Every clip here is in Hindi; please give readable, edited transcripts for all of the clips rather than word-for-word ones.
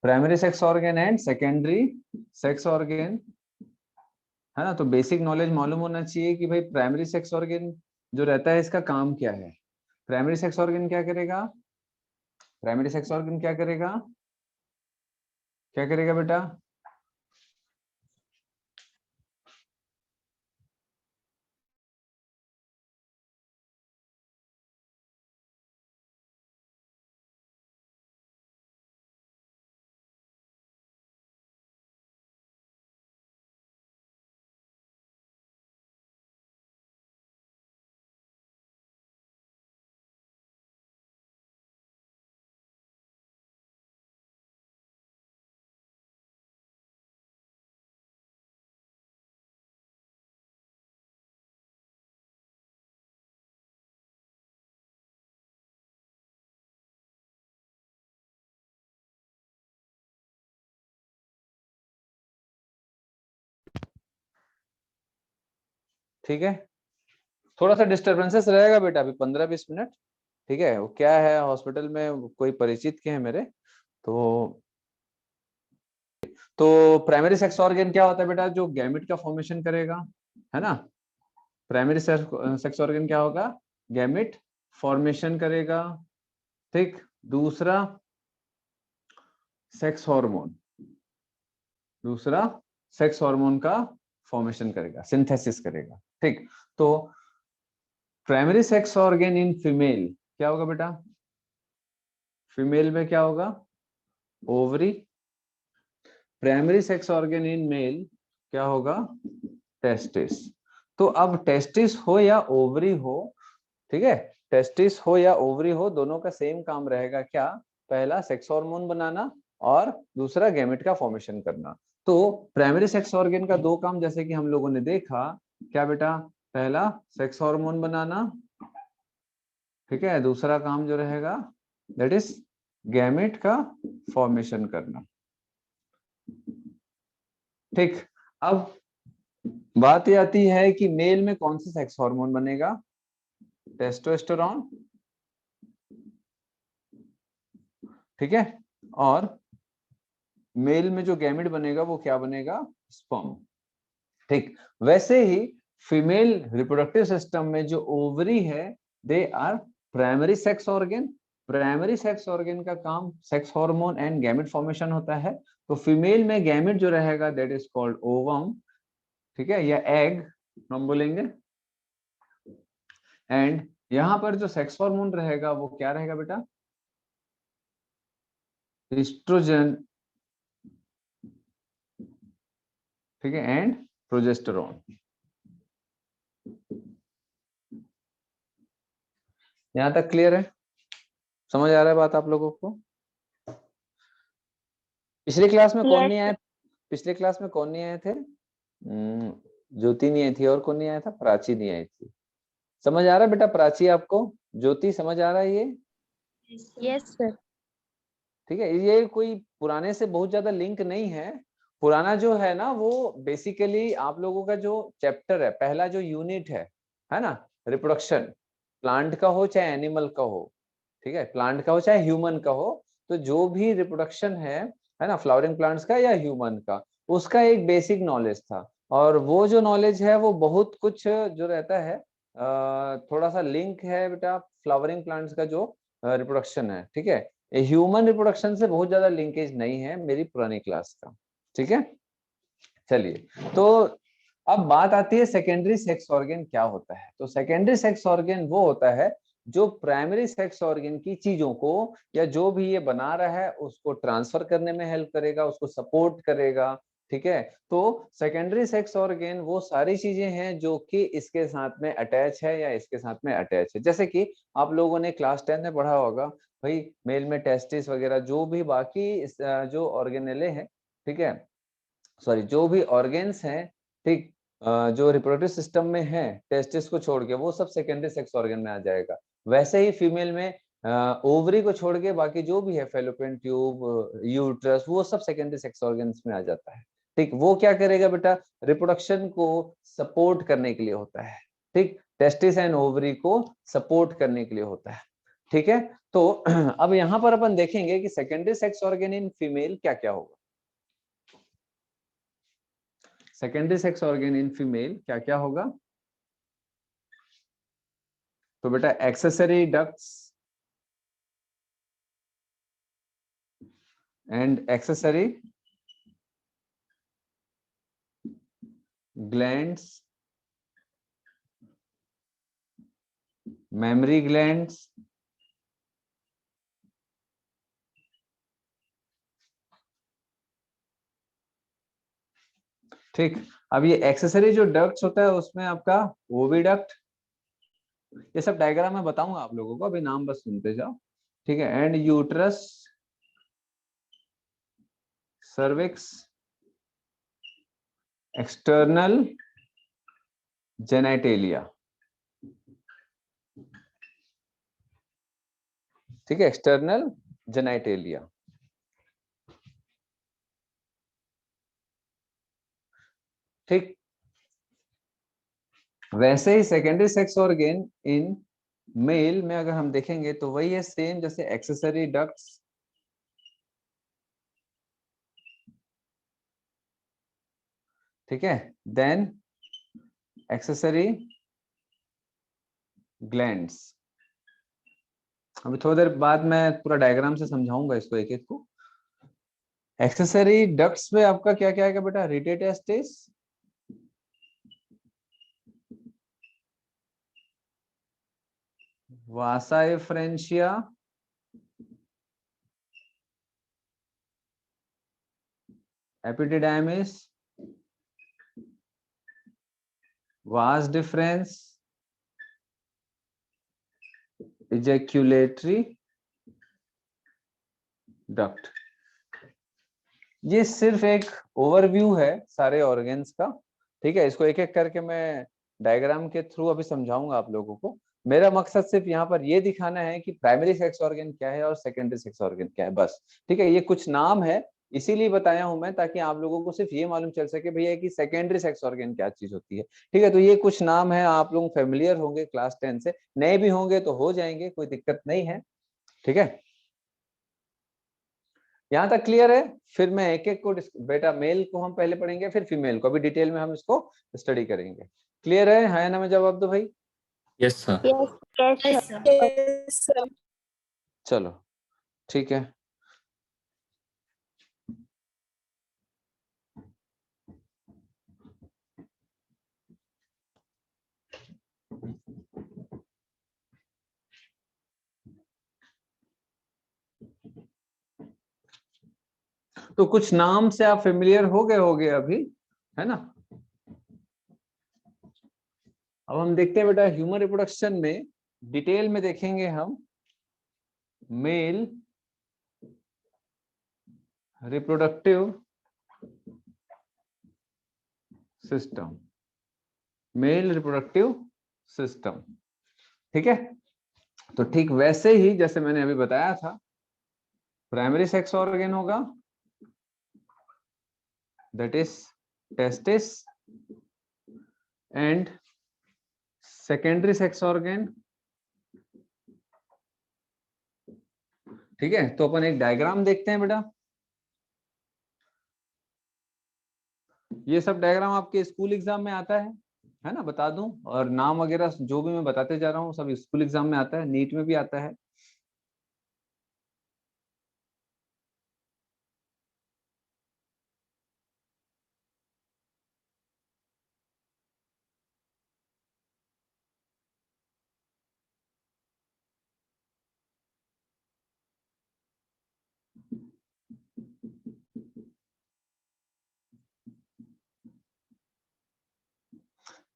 Primary sex organ and secondary sex organ, है ना। तो बेसिक नॉलेज मालूम होना चाहिए कि भाई प्राइमरी सेक्स ऑर्गन जो रहता है इसका काम क्या है। प्राइमरी सेक्स ऑर्गन क्या करेगा, प्राइमरी सेक्स ऑर्गन क्या करेगा, क्या करेगा बेटा? ठीक है, थोड़ा सा डिस्टरबेंसेस रहेगा बेटा अभी 15-20 मिनट। ठीक है, वो क्या है, हॉस्पिटल में कोई परिचित के हैं मेरे, तो प्राइमरी सेक्स ऑर्गन क्या होता है बेटा? जो गैमेट का फॉर्मेशन करेगा, है ना। प्राइमरी सेक्स ऑर्गन क्या होगा? गैमेट फॉर्मेशन करेगा। ठीक, दूसरा सेक्स हार्मोन, दूसरा सेक्स हार्मोन का फॉर्मेशन करेगा, सिंथेसिस करेगा। ठीक, तो primary sex organ in female क्या होगा बेटा? फीमेल में क्या होगा? Ovary. Primary sex organ in male क्या होगा? टेस्टिस। तो अब टेस्टिस हो या ओवरी हो, ठीक है, टेस्टिस हो या ओवरी हो, दोनों का सेम काम रहेगा। क्या? पहला सेक्स हार्मोन बनाना और दूसरा गैमेट का फॉर्मेशन करना। तो प्राइमरी सेक्स ऑर्गन का दो काम जैसे कि हम लोगों ने देखा, क्या बेटा? पहला सेक्स हार्मोन बनाना, ठीक है, दूसरा काम जो रहेगा दैट इज गैमेट का फॉर्मेशन करना। ठीक, अब बात ये आती है कि मेल में कौन सा सेक्स हार्मोन बनेगा? टेस्टोस्टेरोन, ठीक है, और मेल में जो गैमेट बनेगा वो क्या बनेगा? स्पर्म। ठीक, वैसे ही फीमेल रिप्रोडक्टिव सिस्टम में जो ओवरी है they are primary sex organ. Primary sex organ का काम sex hormone and gamete formation होता है। तो फीमेल में गैमेट जो रहेगा दैट इज कॉल्ड ओवम, ठीक है, या एग हम बोलेंगे। एंड यहां पर जो सेक्स हार्मोन रहेगा वो क्या रहेगा बेटा? एस्ट्रोजन, ठीक है, एंड प्रोजेस्टेरोन। यहां तक क्लियर है? समझ आ रहा है बात आप लोगों को? पिछली क्लास में कौन नहीं आया? पिछले क्लास में कौन नहीं आए थे? ज्योति नहीं आई थी, और कौन नहीं आया था? प्राची नहीं आई थी। समझ आ रहा है बेटा प्राची आपको? ज्योति समझ आ रहा है ये? Yes sir. ठीक है, ये कोई पुराने से बहुत ज्यादा लिंक नहीं है। पुराना जो है ना वो बेसिकली आप लोगों का जो चैप्टर है, पहला जो यूनिट है ना, रिप्रोडक्शन, प्लांट का हो चाहे एनिमल का हो, ठीक है, प्लांट का हो चाहे ह्यूमन का हो, तो जो भी रिप्रोडक्शन है ना, फ्लावरिंग प्लांट्स का या ह्यूमन का, उसका एक बेसिक नॉलेज था। और वो जो नॉलेज है वो बहुत कुछ जो रहता है, थोड़ा सा लिंक है बेटा फ्लावरिंग प्लांट्स का जो रिप्रोडक्शन है, ठीक है। ह्यूमन रिप्रोडक्शन से बहुत ज्यादा लिंकेज नहीं है मेरी पुरानी क्लास का, ठीक है। चलिए, तो अब बात आती है सेकेंडरी सेक्स ऑर्गन क्या होता है। तो सेकेंडरी सेक्स ऑर्गन वो होता है जो प्राइमरी सेक्स ऑर्गन की चीजों को या जो भी ये बना रहा है उसको ट्रांसफर करने में हेल्प करेगा, उसको सपोर्ट करेगा, ठीक है। तो सेकेंडरी सेक्स ऑर्गन वो सारी चीजें हैं जो कि इसके साथ में अटैच है या इसके साथ में अटैच है। जैसे कि आप लोगों ने क्लास 10 में पढ़ा होगा भाई, मेल में टेस्टिस वगैरह जो भी बाकी जो ऑर्गेनेले हैं, ठीक है, सॉरी जो भी ऑर्गेन्स हैं, ठीक, जो रिप्रोडक्टिव सिस्टम में है टेस्टिस को छोड़ के वो सब सेकेंडरी सेक्स ऑर्गन में आ जाएगा। वैसे ही फीमेल में ओवरी को छोड़ के बाकी जो भी है फेलोपियन ट्यूब, यूट्रस, वो सब सेकेंडरी सेक्स ऑर्गन्स में आ जाता है। ठीक, वो क्या करेगा बेटा? रिप्रोडक्शन को सपोर्ट करने के लिए होता है। ठीक, टेस्टिस एंड ओवरी को सपोर्ट करने के लिए होता है। ठीक है, तो अब यहाँ पर अपन देखेंगे कि secondary sex organ in female क्या क्या होगा। Secondary sex organ in female क्या क्या होगा? तो बेटा accessory ducts and accessory glands, mammary glands, ठीक। अब ये एक्सेसरी जो डक्ट्स होता है उसमें आपका ओविडक्ट, ये सब डायग्राम में बताऊंगा आप लोगों को, अभी नाम बस सुनते जाओ, ठीक है। And uterus, cervix, external genitalia, ठीक है, एक्सटर्नल जेनाइटेलिया। ठीक, वैसे ही secondary sex organ in male में अगर हम देखेंगे तो वही है सेम जैसे एक्सेसरी डक्ट्स, ठीक है, देन एक्सेसरी ग्लैंड्स। अभी थोड़ी देर बाद मैं पूरा डायग्राम से समझाऊंगा इसको एक एक को। एक्सेसरी डक्ट्स में आपका क्या क्या आएगा बेटा? Rete testis, vasa efferentia, epididymis, vas deferens, ejaculatory duct. ये सिर्फ एक ओवरव्यू है सारे ऑर्गन्स का, ठीक है। इसको एक एक करके मैं डायग्राम के थ्रू अभी समझाऊंगा आप लोगों को। मेरा मकसद सिर्फ यहाँ पर ये दिखाना है कि प्राइमरी सेक्स ऑर्गन क्या है और सेकेंडरी सेक्स ऑर्गन क्या है, बस, ठीक है। ये कुछ नाम है इसीलिए बताया हूं मैं, ताकि आप लोगों को सिर्फ ये मालूम चल सके भैया कि सेकेंडरी सेक्स ऑर्गन क्या चीज होती है, ठीक है। तो ये कुछ नाम है, आप लोग फेमिलियर होंगे क्लास 10 से, नए भी होंगे तो हो जाएंगे, कोई दिक्कत नहीं है, ठीक है। यहाँ तक क्लियर है? फिर मैं एक एक को बेटा मेल को हम पहले पढ़ेंगे, फिर फीमेल को, अभी डिटेल में हम इसको स्टडी करेंगे। क्लियर है ना? मैं जवाब दो भाई। Yes sir. Yes, sir. चलो ठीक है। तो कुछ नाम से आप फेमिलियर हो गए अभी, है ना। अब हम देखते हैं बेटा ह्यूमन रिप्रोडक्शन में, डिटेल में देखेंगे हम male reproductive system, male reproductive system, ठीक है। तो ठीक वैसे ही जैसे मैंने अभी बताया था, प्राइमरी सेक्स ऑर्गन होगा that is testis and secondary sex organ, ठीक है। तो अपन एक डायग्राम देखते हैं बेटा, ये सब डायग्राम आपके स्कूल एग्जाम में आता है ना, बता दूं। और नाम वगैरह जो भी मैं बताते जा रहा हूँ सब स्कूल एग्जाम में आता है, नीट में भी आता है।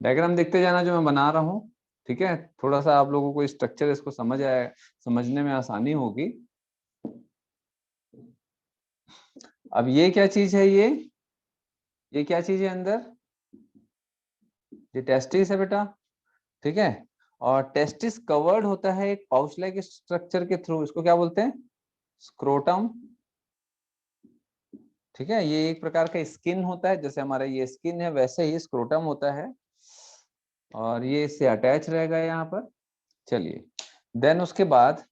डायग्राम देखते जाना जो मैं बना रहा हूँ, ठीक है। थोड़ा सा आप लोगों को स्ट्रक्चर इसको समझ आए, समझने में आसानी होगी। अब ये क्या चीज है? ये क्या चीज है अंदर? ये टेस्टिस है बेटा, ठीक है। और टेस्टिस कवर्ड होता है एक पाउच लाइक स्ट्रक्चर के थ्रू, इसको क्या बोलते हैं? स्क्रोटम, ठीक है। ये एक प्रकार का स्किन होता है, जैसे हमारा ये स्किन है वैसे ही स्क्रोटम होता है, और ये इससे अटैच रहेगा यहाँ पर। चलिए, देन उसके बाद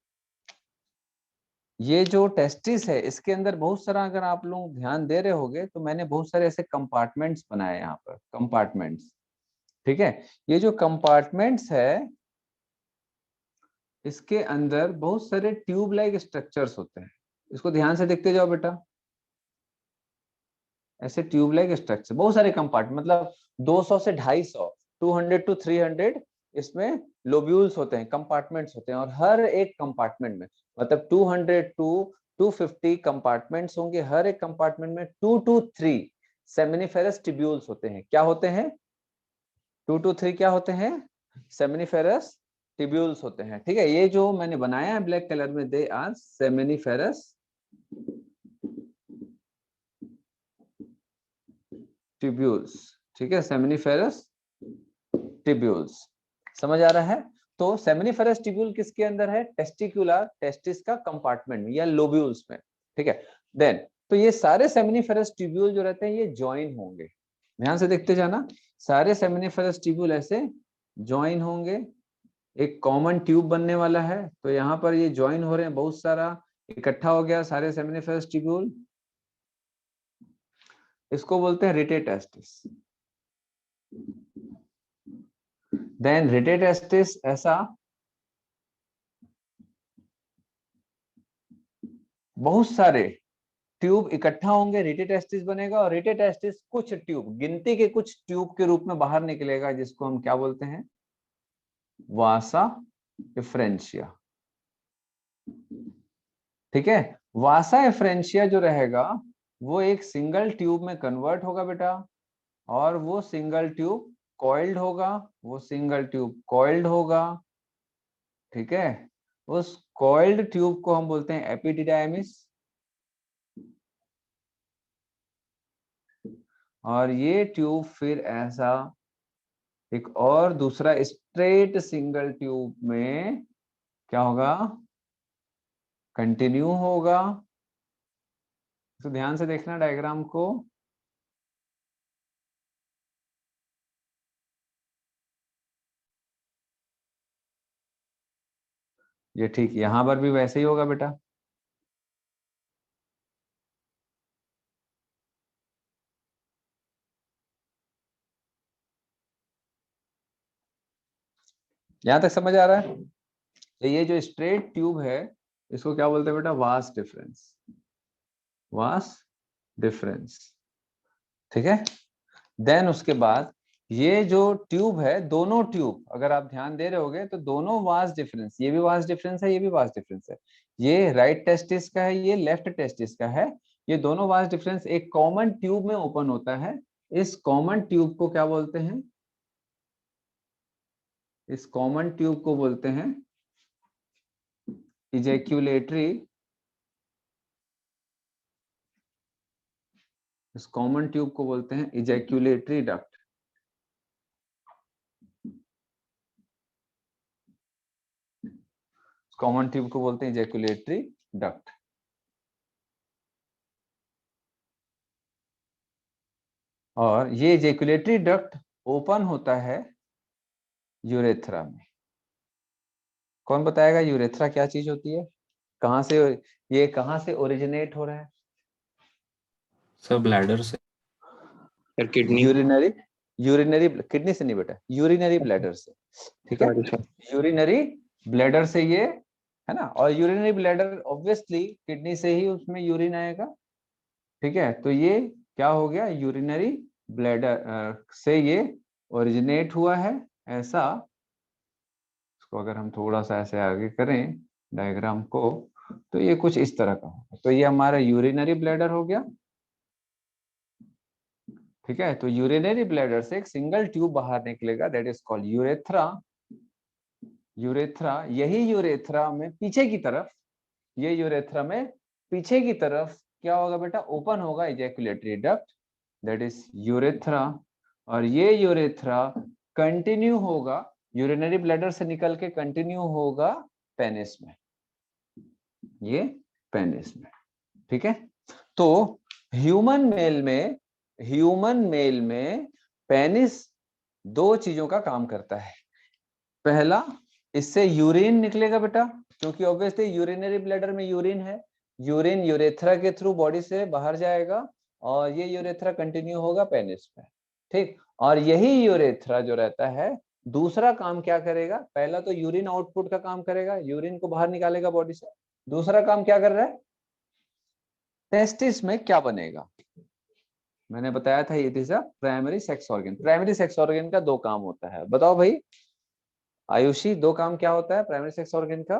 ये जो टेस्टिस है इसके अंदर बहुत सारा, अगर आप लोग ध्यान दे रहे होगे तो मैंने बहुत सारे ऐसे कंपार्टमेंट्स बनाए यहाँ पर, कंपार्टमेंट्स। ठीक है, ये जो कंपार्टमेंट्स है इसके अंदर बहुत सारे ट्यूब लाइक स्ट्रक्चर्स होते हैं। इसको ध्यान से देखते जाओ बेटा, ऐसे ट्यूब लाइक स्ट्रक्चर, बहुत सारे कंपार्टमेंट, मतलब 200 से 250, 200 to 300 इसमें लोब्यूल्स होते हैं, कंपार्टमेंट्स होते हैं। और हर एक कंपार्टमेंट में मतलब 200 to 250 कंपार्टमेंट्स होंगे। हर एक कंपार्टमेंट में 2 to 3 सेमिनिफेरस ट्यूब्यूल्स होते हैं। क्या होते हैं? 2 to 3 क्या होते हैं? सेमिनिफेरस ट्यूब्यूल्स होते हैं। ठीक है, ये जो मैंने बनाया है ब्लैक कलर में, दे आर सेमिनिफेरस ट्यूब्यूल्स। ठीक है, सेमिनिफेरस ट्यूब्यूल्स, समझ आ रहा है? तो सेमिनिफेरस ट्यूब्यूल किसके अंदर है? टेस्टिकुलर, टेस्टिस का कंपार्टमेंट में या लोब्यूल्स में। ठीक है, देन तो ये सारे सेमिनिफेरस ट्यूब्यूल जो रहते हैं ये ज्वाइन होंगे। ध्यान से देखते जाना, सारे सेमिनिफेरस ट्यूब्यूल ऐसे ज्वाइन होंगे, एक कॉमन ट्यूब बनने वाला है। तो यहाँ पर ये ज्वाइन हो रहे हैं, बहुत सारा इकट्ठा हो गया सारे सेमिनिफेरस ट्यूब्यूल। इसको बोलते हैं रिटेटेस्टिस। देन रिटेटेस्टिस ऐसा बहुत सारे ट्यूब इकट्ठा होंगे, रिटेटेस्टिस बनेगा। और रिटेटेस्टिस कुछ ट्यूब, गिनती के कुछ ट्यूब के रूप में बाहर निकलेगा, जिसको हम क्या बोलते हैं? वासा एफ्रेंशिया। ठीक है, वासा एफ्रेंशिया जो रहेगा वो एक सिंगल ट्यूब में कन्वर्ट होगा बेटा। और वो सिंगल ट्यूब कॉइल्ड होगा, वो सिंगल ट्यूब कॉइल्ड होगा। ठीक है, उस कॉइल्ड ट्यूब को हम बोलते हैं एपिडिडायमिस। और ये ट्यूब फिर ऐसा एक और दूसरा स्ट्रेट सिंगल ट्यूब में क्या होगा? कंटिन्यू होगा। तो ध्यान से देखना डायग्राम को। ये ठीक यहां पर भी वैसे ही होगा बेटा। यहां तक समझ आ रहा है? तो ये जो स्ट्रेट ट्यूब है इसको क्या बोलते हैं बेटा? Vas deferens, vas deferens. ठीक है, देन उसके बाद ये जो ट्यूब है, दोनों ट्यूब अगर आप ध्यान दे रहे होगे तो दोनों वास डिफरेंस, ये भी वास डिफरेंस है, ये भी वास डिफरेंस है। ये राइट टेस्टिस का है, ये लेफ्ट टेस्टिस का है। ये दोनों वास डिफरेंस एक कॉमन ट्यूब में ओपन होता है। इस कॉमन ट्यूब को क्या बोलते हैं? इस कॉमन ट्यूब को बोलते हैं इजैक्यूलेटरी। इस कॉमन ट्यूब को बोलते हैं इजैक्यूलेटरी डक्ट। कॉमन ट्यूब को बोलते हैं इजैक्यूलेटरी डक्ट। और ये इजैक्यूलेटरी डक्ट ओपन होता है यूरेथ्रा में। कौन बताएगा यूरेथ्रा क्या चीज होती है? कहां से ये कहां से ओरिजिनेट हो रहा है? सब ब्लैडर से। किडनी। यूरिनरी, यूरिनरी किडनी से नहीं बेटा, यूरिनरी ब्लैडर से। ठीक है, यूरिनरी ब्लैडर से ये है ना। और यूरिनरी ब्लैडर ऑब्वियसली किडनी से ही उसमें यूरिन आएगा। ठीक है, तो ये क्या हो गया? यूरिनरी ब्लैडर से ये ओरिजिनेट हुआ है ऐसा। इसको अगर हम थोड़ा सा ऐसे आगे करें डायग्राम को तो ये कुछ इस तरह का होगा। तो ये हमारा यूरिनरी ब्लैडर हो गया। ठीक है, तो यूरिनरी ब्लैडर से एक सिंगल ट्यूब बाहर निकलेगा, that is called urethra. Urethra, यही यूरेथ्रा में पीछे की तरफ, ये यूरेथ्रा में पीछे की तरफ क्या होगा बेटा? ओपन होगा ejaculatory duct, that is urethra. और ये यूरेथ्रा कंटिन्यू होगा, यूरिनरी ब्लैडर से निकल के कंटिन्यू होगा पेनिस में, ये पेनिस में। ठीक है, तो ह्यूमन मेल में पेनिस दो चीजों का काम करता है। पहला, इससे यूरिन निकलेगा बेटा, क्योंकि ऑब्वियसली यूरिनरी ब्लैडर में यूरिन है। यूरिन यूरेथ्रा के थ्रू बॉडी से बाहर जाएगा और ये यूरेथ्रा कंटिन्यू होगा पेनिस में, ठीक। और यही यूरेथ्रा जो रहता है दूसरा काम क्या करेगा, पहला तो यूरिन आउटपुट का काम करेगा, यूरिन को बाहर निकालेगा बॉडी से। दूसरा काम क्या कर रहा है, टेस्टिस में क्या बनेगा, मैंने बताया था ये is a primary sex organ. Primary sex organ का दो काम होता है, बताओ भाई आयुषी, दो काम क्या होता है प्राइमरी सेक्स ऑर्गन का?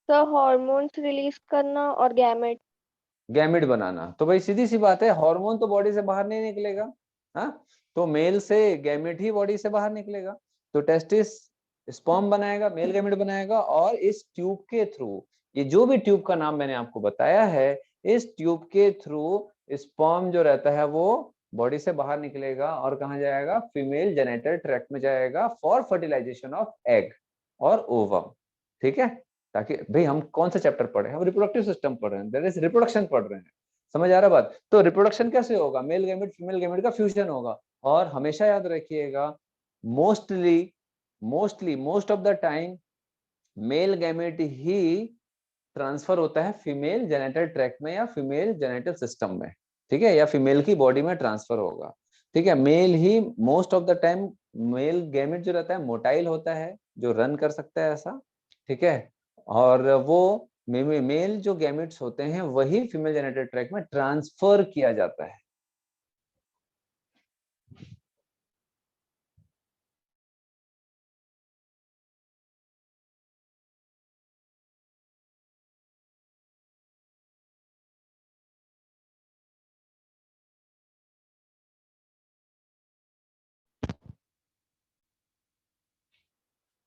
तो हार्मोन्स रिलीज करना और गैमेट। गैमिट बनाना। तो भाई सीधी सी बात है, हार्मोन तो बॉडी से बाहर नहीं निकलेगा, हाँ, तो मेल से गैमिट ही बॉडी से बाहर निकलेगा। तो टेस्टिस स्पर्म बनाएगा, मेल गैमिट बनाएगा, और इस ट्यूब के थ्रू, ये जो भी ट्यूब का नाम मैंने आपको बताया है, इस ट्यूब के थ्रू स्पर्म जो रहता है वो बॉडी से बाहर निकलेगा और कहाँ जाएगा, फीमेल जेनिटल ट्रैक्ट में जाएगा फॉर फर्टिलाइजेशन ऑफ एग और ओवम, ठीक है। ताकि भाई हम कौन सा चैप्टर पढ़े हैं, हम रिप्रोडक्टिव सिस्टम पढ़ रहे हैं, दैट इज रिप्रोडक्शन पढ़ रहे हैं, समझ आ रहा बात। तो रिप्रोडक्शन कैसे होगा, मेल गैमेट फीमेल गैमेट का फ्यूजन होगा। और हमेशा याद रखिएगा, most of the time male gamete he transfer होता है फीमेल जेनिटल ट्रैक्ट में या फीमेल जेनिटल सिस्टम में, ठीक है, या फीमेल की बॉडी में ट्रांसफर होगा, ठीक है। Male he most of the time, male gamete जो रहता है मोटाइल होता है, जो रन कर सकता है ऐसा, ठीक है। और वो मेल जो गैमेट्स होते हैं वही फीमेल जेनिटल ट्रैक्ट में ट्रांसफर किया जाता है।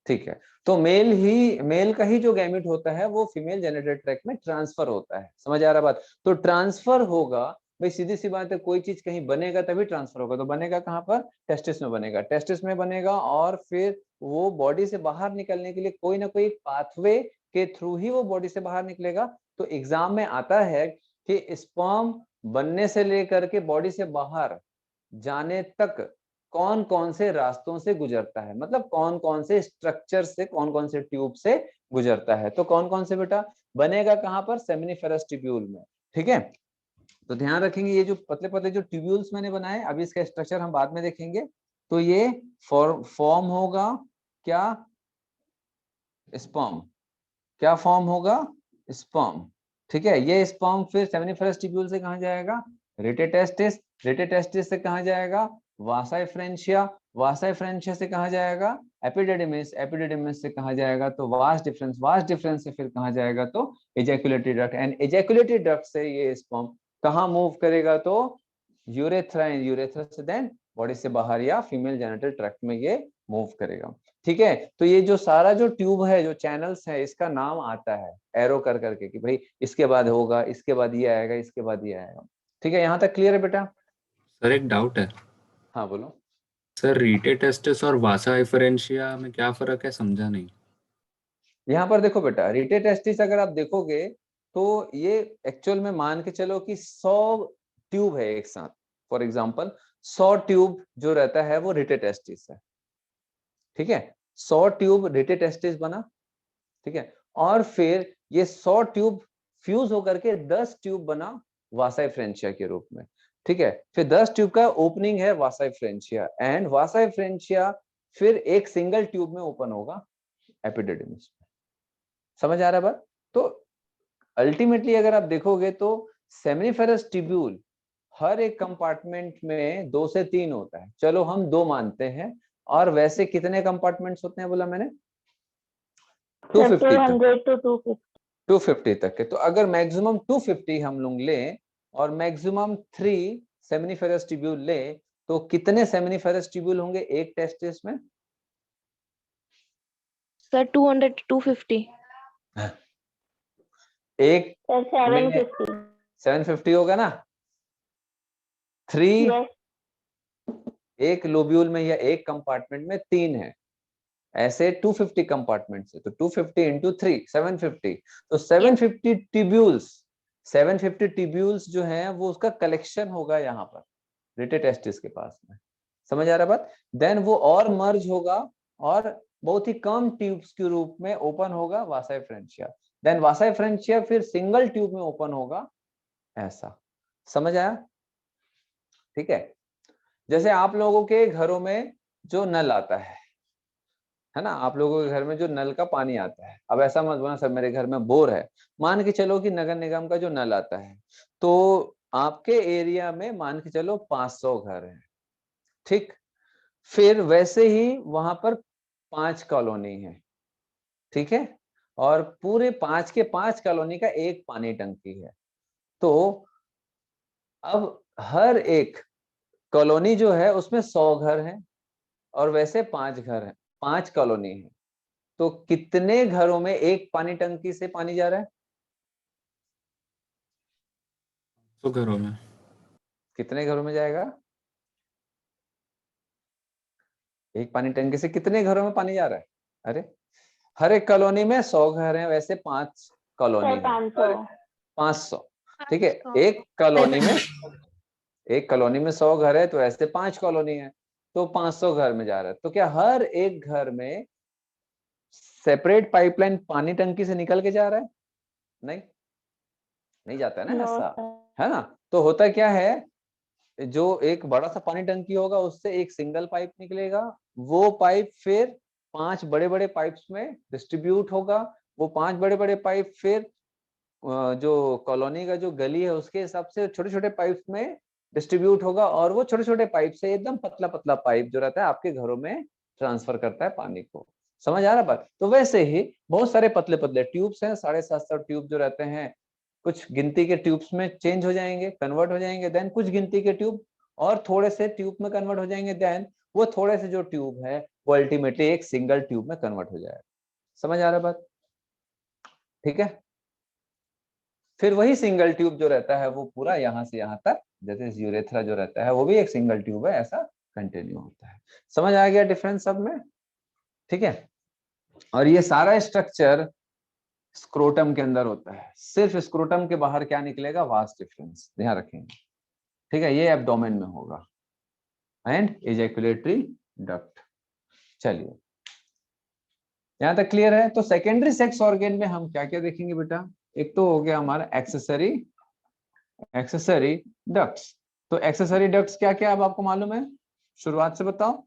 ठीक है, तो मेल का ही जो गैमेट होता है वो फीमेल जेनिटल ट्रैक्ट में ट्रांसफर होता है, समझ आ रहा बात। तो ट्रांसफर होगा भाई, सीधी सी बात है, कोई चीज कहीं बनेगा तभी ट्रांसफर होगा, तो बनेगा कहाँ पर, टेस्टिस में बनेगा, टेस्टिस में बनेगा, और फिर वो बॉडी से बाहर निकलने के लिए कोई ना कोई पाथवे के थ्रू ही वो बॉडी से बाहर निकलेगा। तो एग्जाम में आता है कि स्पर्म बनने से लेकर के बॉडी से बाहर जाने तक कौन कौन से रास्तों से गुजरता है, मतलब कौन कौन से स्ट्रक्चर से, कौन कौन से ट्यूब से गुजरता है। तो कौन कौन से बेटा, बनेगा कहाँ पर, सेमिनिफेरस ट्यूब्यूल में, ठीक है। तो ध्यान रखेंगे, ये जो पतले पतले जो ट्यूब्यूल्स मैंने बनाए, अभी इसका स्ट्रक्चर हम बाद में देखेंगे। तो ये फॉर्म होगा क्या, स्पर्म, क्या फॉर्म होगा, स्पर्म, ठीक है। ये स्पर्म फिर सेमिनिफेरस ट्यूब्यूल से कहाँ जाएगा, रेटेटेस्टिस, रेटेटेस्टिस से कहाँ जाएगा, वासा फ्रेंचिया, वासा फ्रेंचिया से कहाँ जाएगा, एपिडिडिमिस, एपिडिडिमिस से कहाँ जाएगा, तो वास डिफरेंस, वास डिफरेंस से फिर कहाँ जाएगा, तो ejaculatory duct, and ejaculatory duct से ये स्पर्म कहाँ मूव करेगा, तो यूरेथ्रा, एंड यूरेथ्रा से देन बॉडी से बाहर या फीमेल जेनिटल ट्रैक्ट में ये मूव करेगा, ठीक है। तो ये जो सारा जो ट्यूब है, जो चैनल्स है, इसका नाम आता है एरो कर करके कि भाई इसके बाद होगा, इसके बाद ये आएगा, इसके बाद ये आएगा, ठीक है। यहाँ तक क्लियर है बेटा? सर एक डाउट है। हाँ बोलो। सर रीटेटेस्टिस और वासा एफरेंशिया में क्या फर्क है, समझा नहीं। यहाँ पर देखो बेटा, रिटेटेस्टिस अगर आप देखोगे तो ये एक्चुअल में मान के चलो कि 100 ट्यूब है एक साथ, फॉर एग्जाम्पल 100 ट्यूब जो रहता है वो रिटेटेस्टिस है, ठीक है। 100 ट्यूब रिटेटेस्टिस बना, ठीक है। और फिर ये 100 ट्यूब फ्यूज होकर के 10 ट्यूब बना वासाई फ्रेंचिया के रूप में, ठीक है। फिर 10 ट्यूब का ओपनिंग है वासाई फ्रेंचिया, एंड वासाई फ्रेंचिया फिर एक सिंगल ट्यूब में ओपन होगा एपिडिडिमिस में, समझ आ रहा है बात। तो अल्टीमेटली अगर आप देखोगे तो सेमिनिफेरस ट्यूब्यूल हर एक कंपार्टमेंट में 2 से 3 होता है, चलो हम 2 मानते हैं। और वैसे कितने कंपार्टमेंट्स होते हैं बोला मैंने, 250 तक, 100 to 250। 250 तक के। तो अगर मैक्सिमम 250 हम लोग लें और मैक्सिमम 3 सेमिनिफेरस ट्यूब्यूल ले, तो कितने सेमिनिफेरस ट्यूब्यूल होंगे एक टेस्टिस में? Sir 200 to 250। एक सर में 750। 750 होगा ना, 3 यस। एक लोब्यूल में या एक कंपार्टमेंट में 3 है, ऐसे 250 कंपार्टमेंट है, तो 250 इंटू 3 750। तो 750 ट्यूब्यूल्स, 750 ट्यूब्यूल्स जो है वो उसका कलेक्शन होगा यहाँ पर रिटेटेस्टिस के पास में, समझ आ रहा बात। देन वो और मर्ज होगा और बहुत ही कम ट्यूब्स के रूप में ओपन होगा वासा एफरेंशिया, देन वासा एफरेंशिया फिर सिंगल ट्यूब में ओपन होगा, ऐसा। समझ आया? ठीक है। जैसे आप लोगों के घरों में जो नल आता है ना, आप लोगों के घर में जो नल का पानी आता है, अब ऐसा मत बोलना सर मेरे घर में बोर है, मान के चलो कि नगर निगम का जो नल आता है, तो आपके एरिया में मान के चलो 500 घर हैं, ठीक। फिर वैसे ही वहां पर 5 कॉलोनी है, ठीक है, और पूरे 5 के 5 कॉलोनी का एक पानी टंकी है। तो अब हर एक कॉलोनी जो है उसमें 100 घर हैं, और वैसे 5 घर हैं, 5 कॉलोनी है, तो कितने घरों में एक पानी टंकी से पानी जा रहा है? तो घरों में। कितने घरों में जाएगा? एक पानी टंकी से कितने घरों में पानी जा रहा है? अरे हर एक कॉलोनी में 100 घर हैं, वैसे 5 कॉलोनी सर है, 500। 500, ठीक है। 500। एक कॉलोनी में, एक कॉलोनी में 100 घर है, तो ऐसे 5 कॉलोनी है, तो 500 घर में जा रहा है। तो क्या हर एक घर में सेपरेट पाइपलाइन पानी टंकी से निकल के जा रहा है? नहीं, नहीं जाता है ना नो ऐसा, सर। है ना। तो होता क्या है, जो एक बड़ा सा पानी टंकी होगा उससे एक सिंगल पाइप निकलेगा, वो पाइप फिर 5 बड़े बड़े पाइप्स में डिस्ट्रीब्यूट होगा, वो 5 बड़े बड़े पाइप फिर जो कॉलोनी का जो गली है उसके हिसाब से छोटे छोटे पाइप्स में डिस्ट्रीब्यूट होगा, और वो छोटे छोटे पाइप से एकदम पतला पतला पाइप जो रहता है आपके घरों में ट्रांसफर करता है पानी को। समझ आ रहा बात? तो वैसे ही बहुत सारे पतले पतले ट्यूब्स हैं, 750 ट्यूब जो रहते हैं, कुछ गिनती के ट्यूब्स में चेंज हो जाएंगे, कन्वर्ट हो जाएंगे, देन कुछ गिनती के ट्यूब और थोड़े से ट्यूब में कन्वर्ट हो जाएंगे, देन वो थोड़े से जो ट्यूब है वो अल्टीमेटली एक सिंगल ट्यूब में कन्वर्ट हो जाएगा। समझ आ रहा बात? ठीक है। फिर वही सिंगल ट्यूब जो रहता है वो पूरा यहाँ से यहाँ तक, जैसे यूरेथ्रा जो रहता है वो भी एक सिंगल ट्यूब है, ऐसा कंटिन्यू होता है। समझ आ गया डिफरेंस सब में? ठीक है। और ये सारा स्ट्रक्चर स्क्रोटम के अंदर होता है, सिर्फ स्क्रोटम के बाहर क्या निकलेगा, वास्ट डिफरेंस, ध्यान रखेंगे। ठीक है, ये एब्डोमेन में होगा, एंड इजैकुलेटरी डक्ट। चलिए यहां तक क्लियर है? तो सेकेंडरी सेक्स ऑर्गन में हम क्या क्या देखेंगे बेटा? एक तो हो गया हमारा एक्सेसरी, एक्सेसरी डक्ट्स। तो एक्सेसरी डक्ट्स क्या क्या अब आपको मालूम है? शुरुआत से बताओ,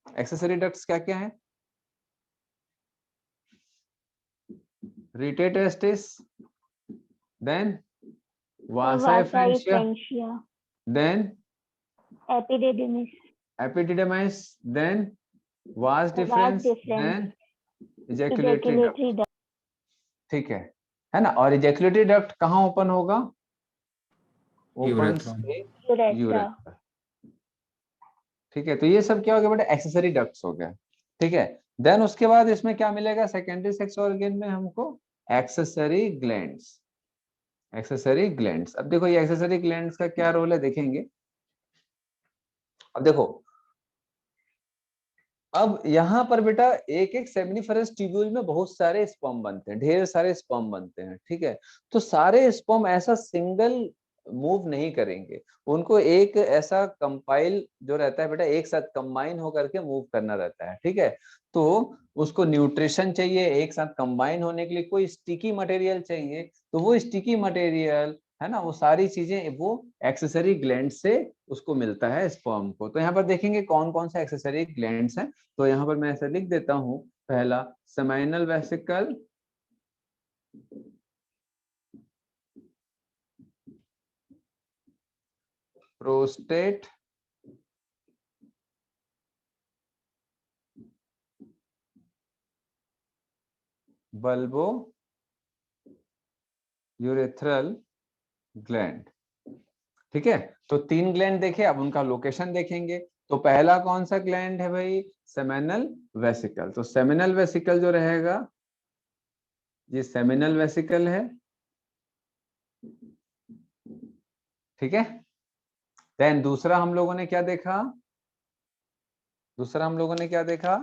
एक्सेसरी डक्ट्स क्या क्या है? Rete testis, then vasa vasa efferentia, efferentia. Then epididymis. Epididymis, then vas vas deferens, deferens. Then ejaculatory ejaculatory duct. Duct. ठीक है ना। और इजैकुलेटरी डक्ट कहाँ ओपन होगा? Open urethra. से यूरेथ्रा। यूरेथ्रा। ठीक है, तो ये सब क्या हो गया बेटा? एक्सेसरी डक्ट्स हो गया। ठीक है, देन उसके बाद इसमें क्या मिलेगा सेकेंडरी सेक्स ऑर्गन में हमको? Accessory glands. एक्सेसरी ग्लैंड्स, अब देखो ये एक्सेसरी ग्लैंड्स का क्या रोल है देखेंगे। अब देखो, अब यहाँ पर बेटा एक एक सेमिनिफरस ट्यूब्यूल में बहुत सारे स्पर्म बनते हैं, ढेर सारे स्पर्म बनते हैं, ठीक है। तो सारे स्पर्म ऐसा सिंगल मूव नहीं करेंगे, उनको एक ऐसा कंपाइल जो रहता है बेटा, एक साथ कंबाइन होकर के मूव करना रहता है, ठीक है। तो उसको न्यूट्रिशन चाहिए, एक साथ कंबाइन होने के लिए कोई स्टिकी मटेरियल चाहिए, तो वो स्टिकी मटेरियल है ना, वो सारी चीजें वो एक्सेसरी ग्लैंड से उसको मिलता है स्पर्म को। तो यहाँ पर देखेंगे कौन कौन से एक्सेसरी ग्लैंड्स हैं। तो यहाँ पर मैं ऐसा लिख देता हूं, पहला seminal vesicle, prostate, bulbo urethral gland. ठीक है, तो 3 ग्लैंड देखे, अब उनका लोकेशन देखेंगे। तो पहला कौन सा ग्लैंड है भाई? Seminal vesicle. तो सेमिनल वेसिकल जो रहेगा, ये सेमिनल वेसिकल है, ठीक है। देन दूसरा हम लोगों ने क्या देखा? दूसरा हम लोगों ने क्या देखा?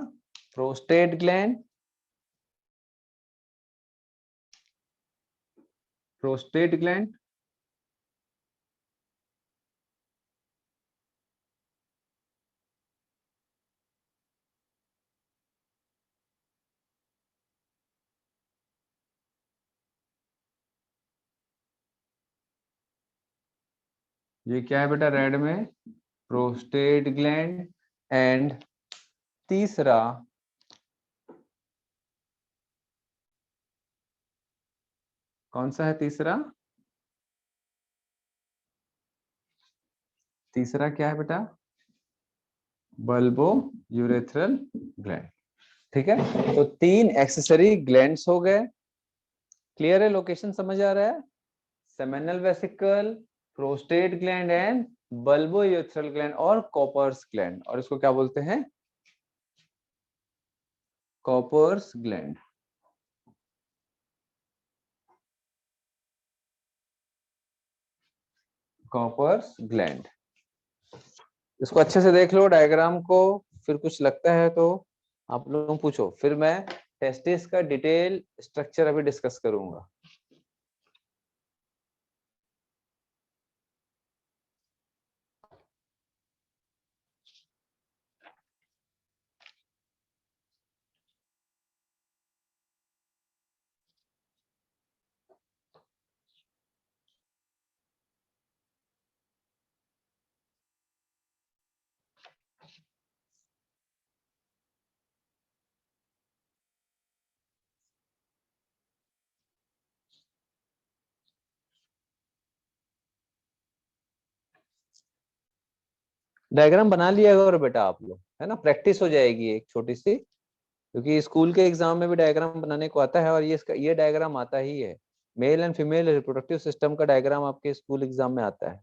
प्रोस्टेट ग्लैंड, प्रोस्टेट ग्लैंड, ये क्या है बेटा रेड में, प्रोस्टेट ग्लैंड। एंड तीसरा कौन सा है तीसरा? तीसरा क्या है बेटा? Bulbo urethral gland. ठीक है, तो 3 एक्सेसरी ग्लैंड्स हो गए। क्लियर है? लोकेशन समझ आ रहा है? Seminal vesicle, prostate gland and bulbourethral gland और कॉपर्स ग्लैंड। और इसको क्या बोलते हैं? Cowper's gland. Cowper's gland. इसको अच्छे से देख लो डायग्राम को, फिर कुछ लगता है तो आप लोग पूछो, फिर मैं टेस्टिस का डिटेल स्ट्रक्चर अभी डिस्कस करूंगा। डायग्राम बना लिया करो बेटा आप लोग, है ना, प्रैक्टिस हो जाएगी एक छोटी सी, क्योंकि स्कूल के एग्जाम में भी डायग्राम बनाने को आता है और ये डायग्राम आता ही है। Male and female reproductive system का डायग्राम आपके स्कूल एग्जाम में आता है।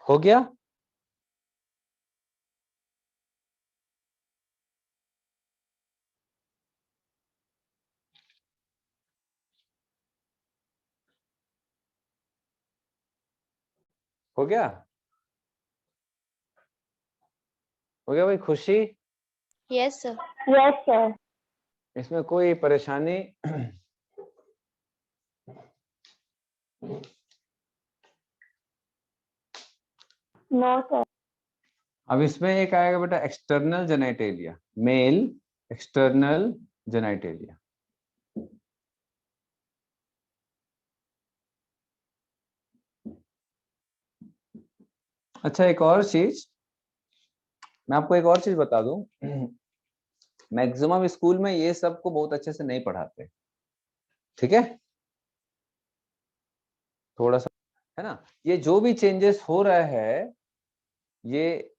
हो गया? हो गया? हो गया भाई? Khushi? Yes sir. Yes sir. इसमें कोई परेशानी? No sir. अब इसमें एक आएगा बेटा external genitalia, male external genitalia. अच्छा, एक और चीज मैं आपको एक और चीज बता दूं, मैक्सिमम स्कूल में ये सब को बहुत अच्छे से नहीं पढ़ाते, ठीक है? थोड़ा सा, है ना, ये जो भी चेंजेस हो रहा है, ये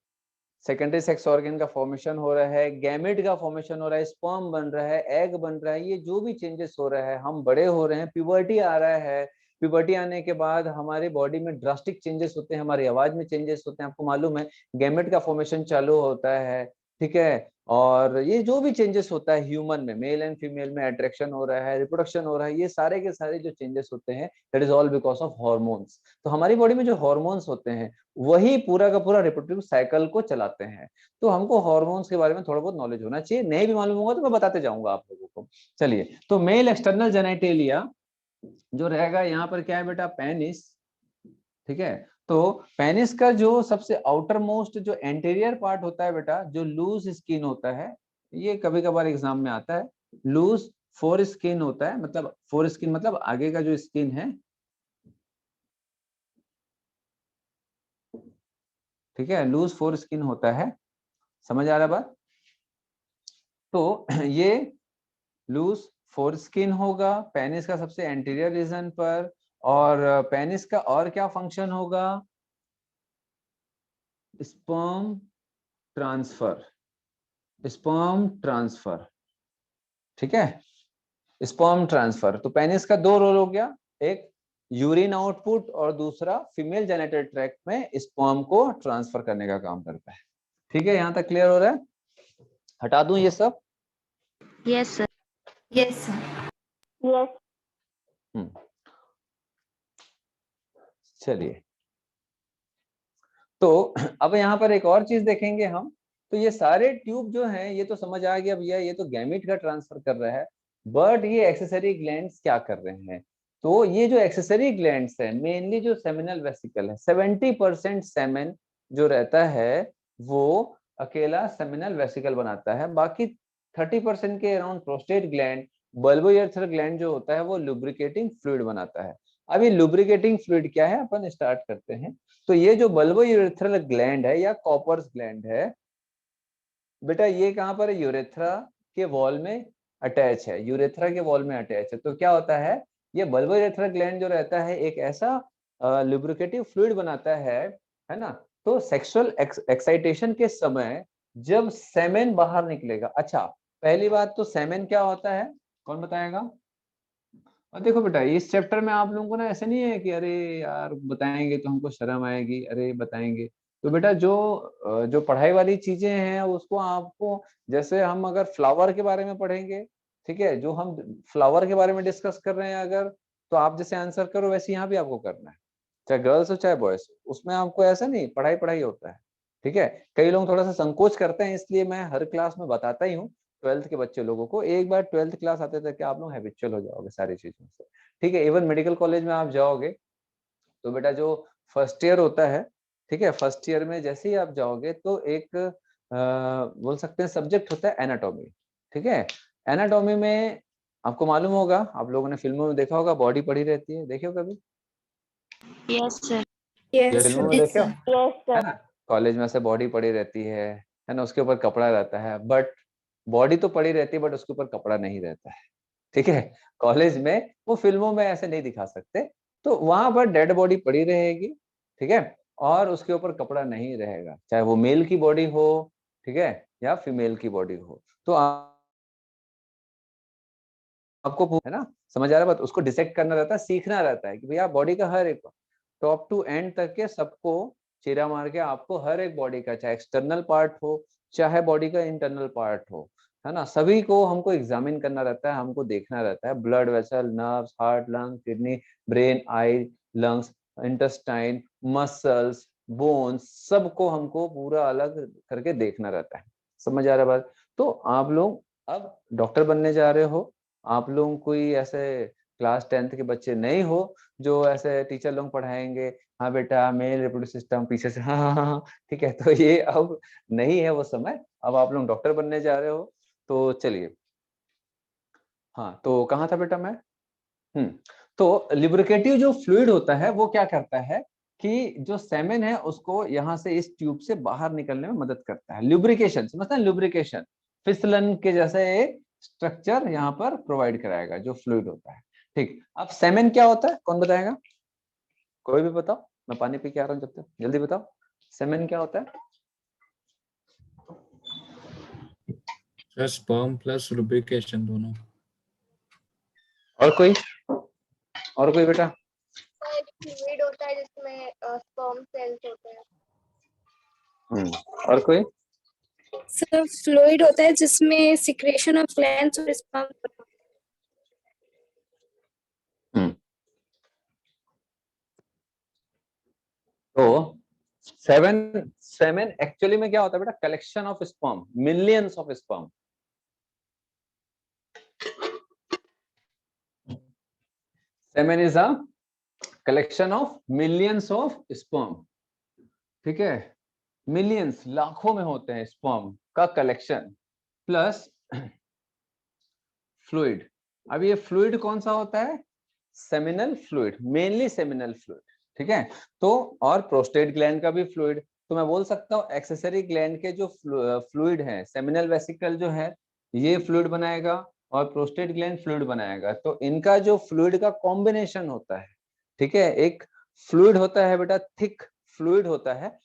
सेकेंडरी सेक्स ऑर्गन का फॉर्मेशन हो रहा है, गैमेट का फॉर्मेशन हो रहा है, स्पर्म बन रहा है, एग बन रहा है, ये जो भी चेंजेस हो रहा है, हम बड़े हो रहे हैं, प्यूबर्टी आ रहा है, प्यूबर्टी आने के बाद हमारे बॉडी में ड्रास्टिक चेंजेस होते हैं, हमारी आवाज में चेंजेस होते हैं, आपको मालूम है, गैमेट का फॉर्मेशन चालू होता है, ठीक है? और ये जो भी चेंजेस होता है ह्यूमन में, मेल एंड फीमेल में अट्रैक्शन हो रहा है, रिप्रोडक्शन हो रहा है, ये सारे के सारे जो चेंजेस होते हैं, that is all because of hormones. तो हमारी बॉडी में जो हॉर्मोन्स होते हैं वही पूरा का पूरा रिप्रोडक्टिव साइकिल को चलाते हैं। तो हमको हार्मोन्स के बारे में थोड़ा बहुत नॉलेज होना चाहिए, नहीं भी मालूम होगा तो मैं बताते जाऊंगा आप लोगों को। चलिए, तो मेल एक्सटर्नल जेनाइटेलिया जो रहेगा यहाँ पर क्या है बेटा? पेनिस। ठीक है, तो पेनिस का जो सबसे आउटर मोस्ट जो एंटीरियर पार्ट होता है बेटा, जो लूज स्किन होता है, ये कभी कभार एग्जाम में आता है, लूज फोर स्किन होता है, मतलब फोर स्किन मतलब आगे का जो स्किन है, ठीक है, लूज फोर स्किन होता है। समझ आ रहा बात? तो ये लूज फोर स्किन होगा पेनिस का सबसे एंटीरियर रीजन पर। और पेनिस का और क्या फंक्शन होगा? स्पर्म ट्रांसफर, स्पर्म ट्रांसफर, ठीक है, स्पर्म ट्रांसफर। तो पेनिस का 2 रोल हो गया, एक यूरिन आउटपुट और दूसरा फीमेल जेनिटल ट्रैक्ट में स्पर्म को ट्रांसफर करने का काम करता है। ठीक है, यहां तक क्लियर हो रहा है? हटा दूं ये सब? Yes sir. Yes sir. Yes. चलिए, तो अब यहाँ पर एक और चीज देखेंगे हम। तो ये सारे ट्यूब जो हैं, ये तो समझ आ गया भैया, ये तो गैमेट का ट्रांसफर कर रहा है, बट ये एक्सेसरी ग्लैंड्स क्या कर रहे हैं? तो ये जो एक्सेसरी ग्लैंड्स है, मेनली जो सेमिनल वेसिकल है, 70% सेमेन जो रहता है वो अकेला सेमिनल वेसिकल बनाता है। बाकी 30% के around prostate gland, bulbourethral gland जो होता है वो लुब्रिकेटिंग फ्लूइड बनाता है। अब ये लुब्रिकेटिंग फ्लूइड क्या है, अपन स्टार्ट करते हैं। तो ये जो बल्बोयूरेथ्रल ग्लैंड है या कॉपर्स ग्लैंड है बेटा, ये कहाँ पर है, यूरेथ्रा के वॉल में अटैच है, यूरेथ्रा के वॉल में अटैच है। तो क्या होता है, ये बल्बोयूरेथ्रल ग्लैंड जो रहता है एक ऐसा लुब्रिकेटिव फ्लूइड बनाता है ना। तो सेक्सुअल एक्साइटेशन के समय जब सेमेन बाहर निकलेगा, अच्छा पहली बात तो सेमेन क्या होता है, कौन बताएगा? और देखो बेटा, इस चैप्टर में आप लोगों को ना ऐसे नहीं है कि अरे यार बताएंगे तो हमको शर्म आएगी, अरे बताएंगे। तो बेटा जो पढ़ाई वाली चीजें हैं उसको आपको, जैसे हम अगर फ्लावर के बारे में पढ़ेंगे, ठीक है, जो हम फ्लावर के बारे में डिस्कस कर रहे हैं अगर, तो आप जैसे आंसर करो वैसे यहाँ भी आपको करना है, चाहे गर्ल्स हो चाहे बॉयज, उसमें आपको ऐसा नहीं पढ़ाई पढ़ाई होता है। ठीक है, कई लोग थोड़ा सा संकोच करते हैं, इसलिए मैं हर क्लास में बताता ही हूँ 12th के बच्चे लोगों को। एक बार 12th क्लास आते तक आप लोग हैबिचुअल हो जाओगे सारी चीजों से। ठीक है, इवन मेडिकल कॉलेज में आप जाओगे तो बेटा जो फर्स्ट ईयर होता है, ठीक है, फर्स्ट ईयर में जैसे ही आप जाओगे तो एक बोल सकते हैं सब्जेक्ट होता है एनाटॉमी। ठीक है, एनाटॉमी में आपको मालूम होगा, आप लोगों ने फिल्मों में देखा होगा, बॉडी पड़ी रहती है, देखे हो कभी? Yes, sir. Yes, फिल्मों sir. में देखे हो, Yes, है sir. ना? कॉलेज में ऐसे बॉडी पड़ी रहती है ना, उसके ऊपर कपड़ा रहता है, बट बॉडी तो पड़ी रहती है बट उसके ऊपर कपड़ा नहीं रहता है। ठीक है, कॉलेज में वो फिल्मों में ऐसे नहीं दिखा सकते, तो वहां पर डेड बॉडी पड़ी रहेगी, ठीक है, और उसके ऊपर कपड़ा नहीं रहेगा, चाहे वो मेल की बॉडी हो, ठीक है, या फीमेल की बॉडी हो। तो आपको है ना, समझ आ रहा है बात, उसको डिसेक्ट करना रहता है, सीखना रहता है कि भैया बॉडी का हर एक टॉप टू एंड तक के सबको चीरा मार के आपको हर एक बॉडी का, चाहे एक्सटर्नल पार्ट हो चाहे बॉडी का इंटरनल पार्ट हो, है ना, सभी को हमको एग्जामिन करना रहता है, हमको देखना रहता है, blood vessel, nerves, heart, lung, kidney, brain, eye, lungs, intestine, muscles, bones, सबको हमको पूरा अलग करके देखना रहता है। समझ आ रहा है बात? तो आप लोग अब डॉक्टर बनने जा रहे हो, आप लोग कोई ऐसे क्लास 10th के बच्चे नहीं हो जो ऐसे टीचर लोग पढ़ाएंगे, हाँ बेटा मेल रिप्रोडक्टिव सिस्टम, पीछे से हाँ हाँ हाँ हाँ, ठीक है, तो ये अब नहीं है वो समय, अब आप लोग डॉक्टर बनने जा रहे हो। तो चलिए, हाँ तो कहाँ था बेटा मैं, तो लिब्रिकेटिव जो फ्लूइड होता है वो क्या करता है कि जो सेमेन है उसको यहाँ से इस ट्यूब से बाहर निकलने में मदद करता है, लुब्रिकेशन, समझते हैं लुब्रिकेशन, फिसलन के जैसे एक स्ट्रक्चर यहाँ पर प्रोवाइड कराएगा जो फ्लूइड होता है। ठीक, अब सेमेन क्या होता है, कौन बताएगा? कोई भी बताओ, मैं पानी पी के आ रहा हूँ जब तक, जल्दी बताओ, सेमेन क्या होता है? स्पर्म प्लस लुब्रिकेशन दोनों। और कोई, और कोई बेटा? फ्लूइड होता है जिसमें स्पर्म सेल्स होते हैं। और कोई? सर फ्लूइड होता है जिसमें सिक्रेशन ऑफ ग्लैंड्स और स्पर्म। तो सेमेन एक्चुअली में क्या होता है बेटा, collection of sperm, millions of sperm. Semen is a collection of millions of sperm, ठीक है, मिलियंस, लाखों में होते हैं स्पर्म का कलेक्शन, प्लस फ्लूइड। अब ये फ्लूइड कौन सा होता है? Seminal fluid, mainly seminal fluid, ठीक है। तो और प्रोस्टेट ग्लैंड का भी फ्लूइड, तो मैं बोल सकता हूँ एक्सेसरी ग्लैंड के जो फ्लूइड है, सेमिनल वेसिकल जो है ये फ्लूइड बनाएगा और प्रोस्टेट ग्लैंड फ्लूइड बनाएगा, तो इनका जो फ्लूइड का कॉम्बिनेशन होता है, ठीक है, एक फ्लूइड होता है बेटा थिक फ्लूइड होता है,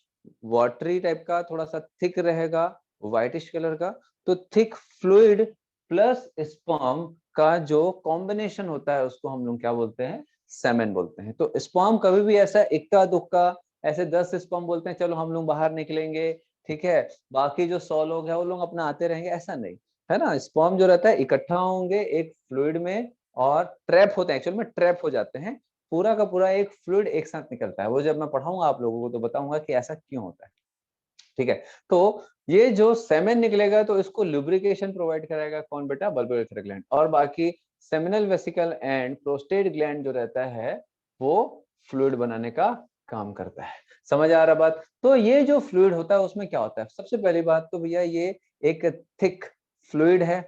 वाटरी टाइप का, थोड़ा सा थिक रहेगा, व्हाइटिश कलर का, तो थिक फ्लूइड प्लस स्पर्म का जो कॉम्बिनेशन होता है उसको हम लोग क्या बोलते हैं? सेमेन बोलते हैं। तो स्पर्म कभी भी ऐसा इक्का दुक्का ऐसे 10 स्पर्म बोलते हैं चलो हम लोग बाहर निकलेंगे, ठीक है, बाकी जो 100 लोग हैं वो लोग अपना आते रहेंगे, ऐसा नहीं है ना। स्पर्म जो रहता है इकट्ठा होंगे एक फ्लूइड में और ट्रैप होते हैं, एक्चुअल में ट्रैप हो जाते हैं, पूरा का पूरा एक फ्लूइड एक साथ निकलता है। वो जब मैं पढ़ाऊंगा आप लोगों को तो बताऊंगा कि ऐसा क्यों होता है, ठीक है। तो ये जो सेमेन निकलेगा तो इसको लुब्रिकेशन प्रोवाइड कराएगा कौन बेटा? Bulbourethral gland. और बाकी seminal vesicle and prostate gland जो रहता है वो फ्लूइड बनाने का काम करता है। समझ आ रहा बात? तो ये जो फ्लूइड होता है उसमें क्या होता है, सबसे पहली बात तो भैया ये एक थिक फ्लूइड है,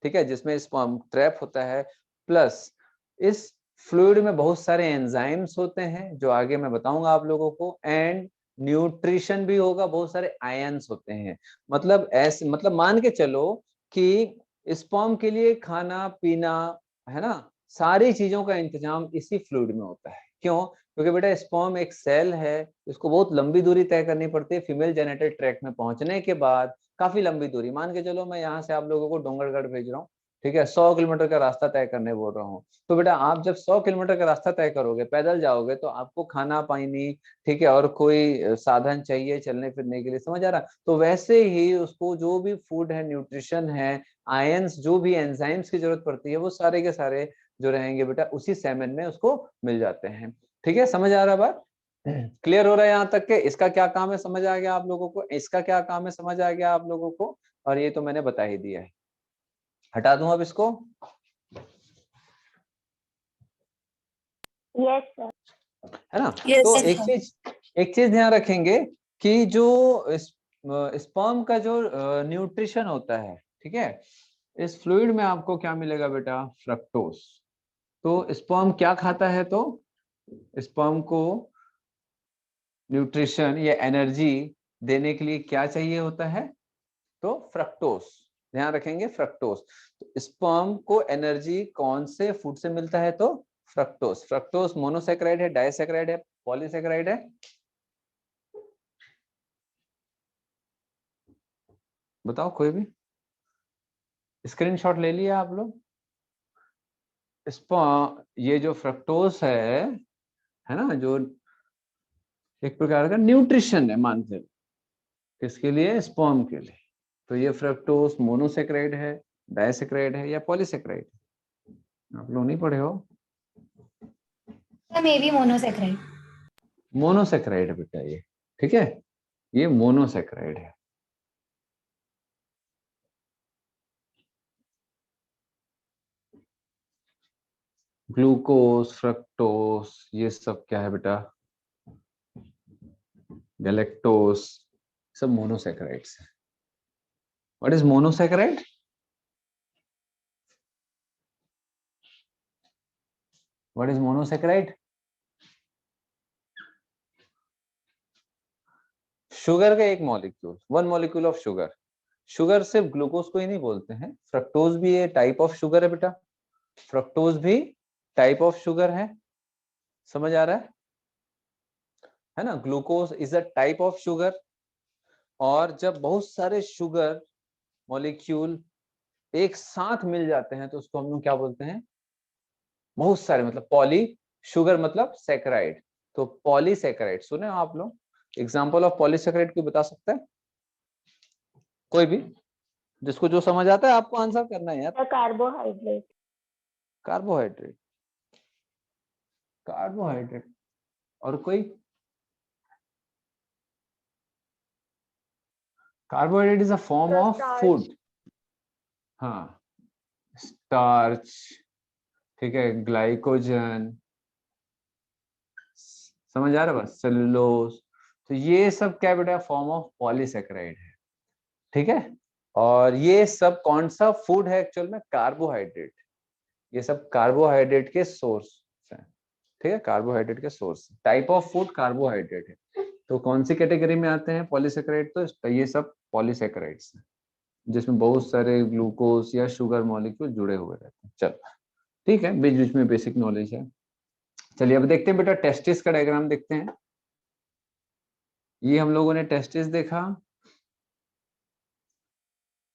ठीक है, जिसमें स्पर्म ट्रैप होता है, प्लस इस फ्लूइड में बहुत सारे एंजाइम्स होते हैं जो आगे मैं बताऊंगा आप लोगों को, एंड न्यूट्रिशन भी होगा, बहुत सारे आयंस होते हैं। मतलब ऐसे, मतलब मान के चलो कि स्पर्म के लिए खाना पीना, है ना, सारी चीजों का इंतजाम इसी फ्लूइड में होता है। क्यों? क्योंकि बेटा स्पर्म एक सेल है, इसको बहुत लंबी दूरी तय करनी पड़ती है फीमेल जेनिटल ट्रैक्ट में पहुंचने के बाद, काफी लंबी दूरी। मान के चलो मैं यहाँ से आप लोगों को डोंगरगढ़ भेज रहा हूँ, ठीक है, 100 किलोमीटर का रास्ता तय करने बोल रहा हूँ, तो बेटा आप जब 100 किलोमीटर का रास्ता तय करोगे, पैदल जाओगे, तो आपको खाना पानी, ठीक है, और कोई साधन चाहिए चलने फिरने के लिए, समझ आ रहा? तो वैसे ही उसको जो भी फूड है, न्यूट्रिशन है, आयंस, जो भी एंजाइम्स की जरूरत पड़ती है, वो सारे के सारे जो रहेंगे बेटा उसी सेमेन में उसको मिल जाते हैं। ठीक है, समझ आ रहा बात? क्लियर हो रहा है यहाँ तक के? इसका क्या काम है समझ आ गया आप लोगों को, इसका क्या काम है समझ आ गया आप लोगों को, और ये तो मैंने बता ही दिया है। हटा दूं अब इसको? Yes sir. है ना? Yes, तो sir. एक चीज ध्यान रखेंगे कि जो स्पर्म का जो न्यूट्रिशन होता है, ठीक है, इस फ्लूइड में आपको क्या मिलेगा बेटा? फ्रक्टोज। तो स्पर्म क्या खाता है? तो स्पर्म को न्यूट्रिशन या एनर्जी देने के लिए क्या चाहिए होता है? तो फ्रक्टोज। ध्यान रखेंगे, फ्रक्टोज। तो स्पर्म को एनर्जी कौन से फूड से मिलता है? तो फ्रक्टोज। फ्रक्टोज मोनोसैकेराइड है, डाइसैकेराइड है, पॉलीसैकेराइड है? बताओ कोई भी। स्क्रीनशॉट ले लिया आप लोग? ये जो फ्रक्टोज है ना, जो एक प्रकार का न्यूट्रिशन है, मानते, किसके लिए? स्पर्म के लिए। तो ये फ्रक्टोज मोनोसैकेराइड है, डाइसैकेराइड है, या पॉलीसैकेराइड? आप लोग नहीं पढ़े हो? May be monosaccharide. मोनोसैकेराइड है बेटा ये, ठीक है, ये मोनोसैकेराइड है। ग्लूकोज, फ्रक्टोज, ये सब क्या है बेटा? गैलेक्टोज, सब मोनोसैकेराइड्स है। What is monosaccharide? What is monosaccharide? Sugar का एक molecule, one molecule of sugar. Sugar सिर्फ ग्लूकोज को ही नहीं बोलते हैं, फ्रक्टोज भी ये टाइप ऑफ शुगर है बेटा, फ्रक्टोज भी टाइप ऑफ शुगर है। समझ आ रहा है ना? Glucose is a type of sugar, और जब बहुत सारे शुगर मॉलिक्यूल एक साथ मिल जाते हैं तो उसको हम लोग क्या बोलते हैं? बहुत सारे, मतलब पॉली, शुगर मतलब सैकराइड, तो पॉलीसैकेराइड। सुने आप लोग? एग्जांपल ऑफ पॉलीसैकेराइड कोई बता सकता है? कोई भी, जिसको जो समझ आता है आपको आंसर करना है यार। कार्बोहाइड्रेट। Carbohydrate, carbohydrate. और कोई? Carbohydrate is a form of food. हाँ, स्टार्च, ठीक है, ग्लाइकोजन, समझ आ रहा है? बस सेलुलोज, तो ये सब क्या बेटा? फॉर्म ऑफ पॉलीसैकेराइड है, ठीक है। और ये सब कौन सा फूड है एक्चुअल में? कार्बोहाइड्रेट। ये सब कार्बोहाइड्रेट के सोर्स है, ठीक है, कार्बोहाइड्रेट के source. Type of food carbohydrate है। तो कौन सी कैटेगरी में आते हैं पॉलीसैकेराइड? तो ये सब पॉलीसैकेराइड्स हैं, जिसमें बहुत सारे ग्लूकोज या शुगर मॉलिक्यूल जुड़े हुए रहते हैं। चल ठीक है, बीच बीच में बेसिक नॉलेज है। चलिए अब देखते हैं बेटा, टेस्टिस का डायग्राम देखते हैं। ये हम लोगों ने टेस्टिस देखा,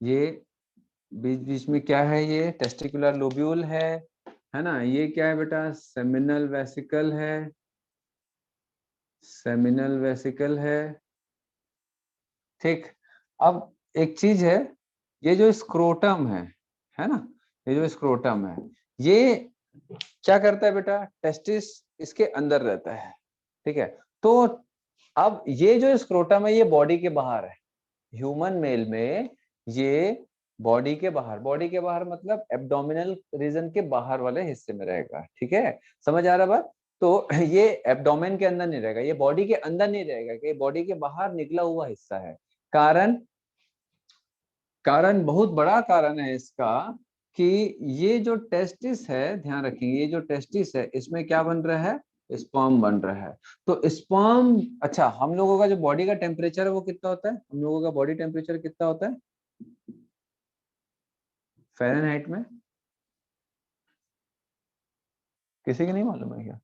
ये बीच बीच में क्या है? ये टेस्टिकुलर लोब्यूल है ना? ये क्या है बेटा? सेमिनल वेसिकल है, सेमिनल वेसिकल है, ठीक। अब एक चीज है, ये जो स्क्रोटम है ना, ये जो स्क्रोटम है, ये क्या करता है बेटा? टेस्टिस इसके अंदर रहता है, ठीक है। तो अब ये जो स्क्रोटम है ये बॉडी के बाहर है। ह्यूमन मेल में ये बॉडी के बाहर, बॉडी के बाहर मतलब एब्डोमिनल रीजन के बाहर वाले हिस्से में रहेगा। ठीक है, समझ आ रहा बात? तो ये एब्डोमेन के अंदर नहीं रहेगा, ये बॉडी के अंदर नहीं रहेगा, कि बॉडी के बाहर निकला हुआ हिस्सा है। कारण बहुत बड़ा कारण है इसका कि ये जो टेस्टिस है, ध्यान रखिए, ये जो टेस्टिस है इसमें क्या बन रहा है, स्पर्म बन रहा है। तो स्पर्म, अच्छा हम लोगों का जो बॉडी का टेम्परेचर है वो कितना होता है, हम लोगों का बॉडी टेम्परेचर कितना होता है फ़ारेनहाइट में? किसी की नहीं मालूम है क्या?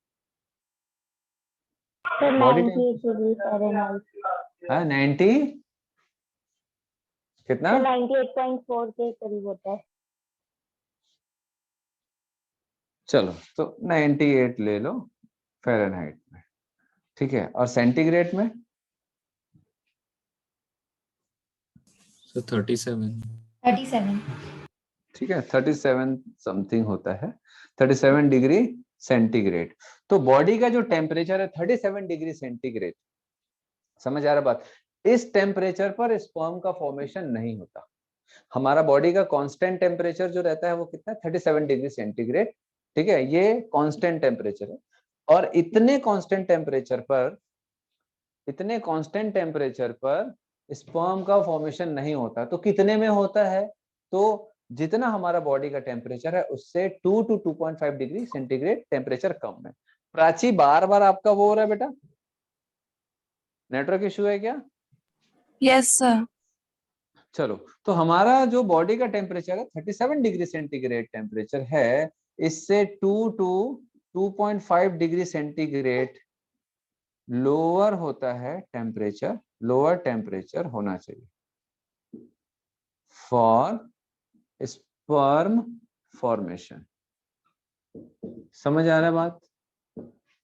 Sir body 98 degree Fahrenheit. हाँ 90 कितना? सर 98.4 के करीब होता है। चलो तो 98 ले लो फ़ारेनहाइट में, ठीक है। और सेंटीग्रेड में? So 37. 37. ठीक है, 37 समथिंग होता है, 37 डिग्री सेंटीग्रेड। तो बॉडी का जो टेम्परेचर है 37 डिग्री सेंटीग्रेड, समझ आ रहा बात? इस टेम्परेचर पर स्पर्म का फॉर्मेशन नहीं होता। हमारा बॉडी का कांस्टेंट टेम्परेचर जो रहता है वो कितना है, 37 डिग्री सेंटीग्रेड। ठीक है, ये कांस्टेंट टेम्परेचर है। और इतने कांस्टेंट टेम्परेचर पर स्पर्म का फॉर्मेशन नहीं होता। तो कितने में होता है? तो जितना हमारा बॉडी का टेम्परेचर है उससे 2 to 2.5 डिग्री सेंटीग्रेड टेम्परेचर कम है। प्राची बार बार आपका वो हो रहा है बेटा, नेटवर्क इशू है क्या? Yes, sir. चलो, तो हमारा जो बॉडी का टेम्परेचर है 37 डिग्री सेंटीग्रेड टेम्परेचर है, इससे 2 to 2.5 डिग्री सेंटीग्रेड लोअर होता है टेम्परेचर, लोअर टेम्परेचर होना चाहिए फॉर स्पर्म फॉर्मेशन। समझ आ रहा है बात?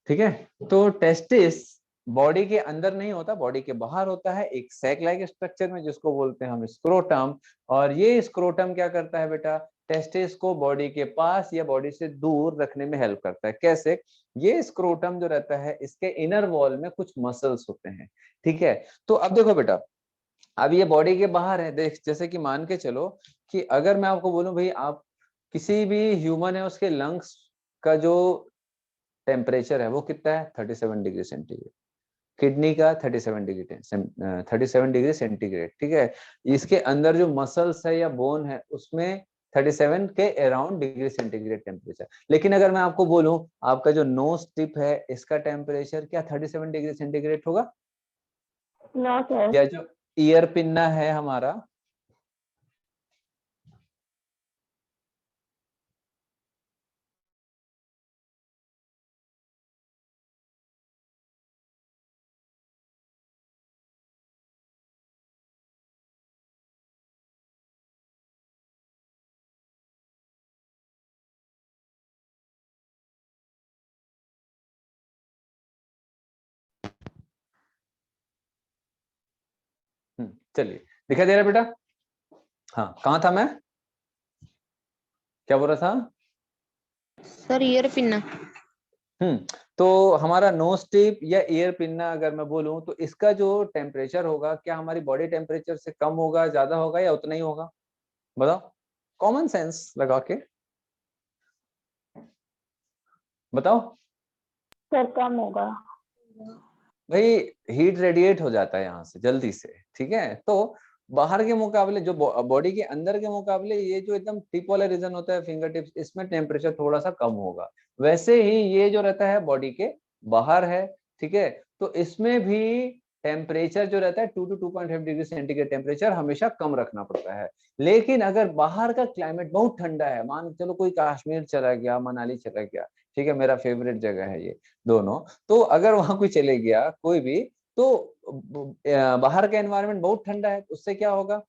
ठीक है, तो टेस्टिस बॉडी के अंदर नहीं होता, बॉडी के बाहर होता है, एक सैक लाइक स्ट्रक्चर में, जिसको बोलते हैं हम स्क्रोटम। और ये स्क्रोटम क्या करता है बेटा, टेस्टिस को बॉडी के पास या बॉडी से दूर रखने में हेल्प करता है। कैसे? ये स्क्रोटम जो रहता है इसके इनर वॉल में कुछ मसल्स होते हैं। ठीक है, तो अब देखो बेटा, अब ये बॉडी के बाहर है, देख जैसे कि मान के चलो कि अगर मैं आपको बोलूं भाई आप किसी भी ह्यूमन है उसके लंग्स का जो टेम्परेचर है वो कितना है, 37 डिग्री सेंटीग्रेड। किडनी का 37 डिग्री सेंटीग्रेड। ठीक है, इसके अंदर जो मसल्स है या बोन है उसमें 37 के अराउंड डिग्री सेंटीग्रेड टेम्परेचर। लेकिन अगर मैं आपको बोलूं आपका जो नोज टिप है इसका टेम्परेचर क्या 37 डिग्री सेंटीग्रेड होगा? No sir. या जो ईयर पिन्ना है हमारा, चलिए दिखाई दे रहा है बेटा? हाँ, कहाँ था मैं, क्या बोल रहा था? Sir ear pinna. तो हमारा नोज टिप या ईयर पिन्ना अगर मैं बोलूं तो इसका जो टेम्परेचर होगा क्या हमारी बॉडी टेम्परेचर से कम होगा, ज्यादा होगा या उतना ही होगा? बताओ, कॉमन सेंस लगा के बताओ। सर कम होगा। भाई हीट रेडिएट हो जाता है यहाँ से जल्दी से। ठीक है, तो बाहर के मुकाबले जो बॉडी के अंदर के मुकाबले ये जो एकदम टिप वाला रीजन होता है फिंगर टिप्स, इसमें टेम्परेचर थोड़ा सा कम होगा। वैसे ही ये जो रहता है बॉडी के बाहर है। ठीक है, तो इसमें भी टेम्परेचर जो रहता है 2 to 2.5 डिग्री सेंटीग्रेड टेम्परेचर हमेशा कम रखना पड़ता है। लेकिन अगर बाहर का क्लाइमेट बहुत ठंडा है, मान के चलो कोई कश्मीर चला गया, मनाली चला गया, ठीक है, मेरा फेवरेट जगह है ये दोनों, तो अगर वहां कोई चले गया कोई भी, तो बाहर का एनवायरनमेंट बहुत ठंडा है, उससे क्या होगा,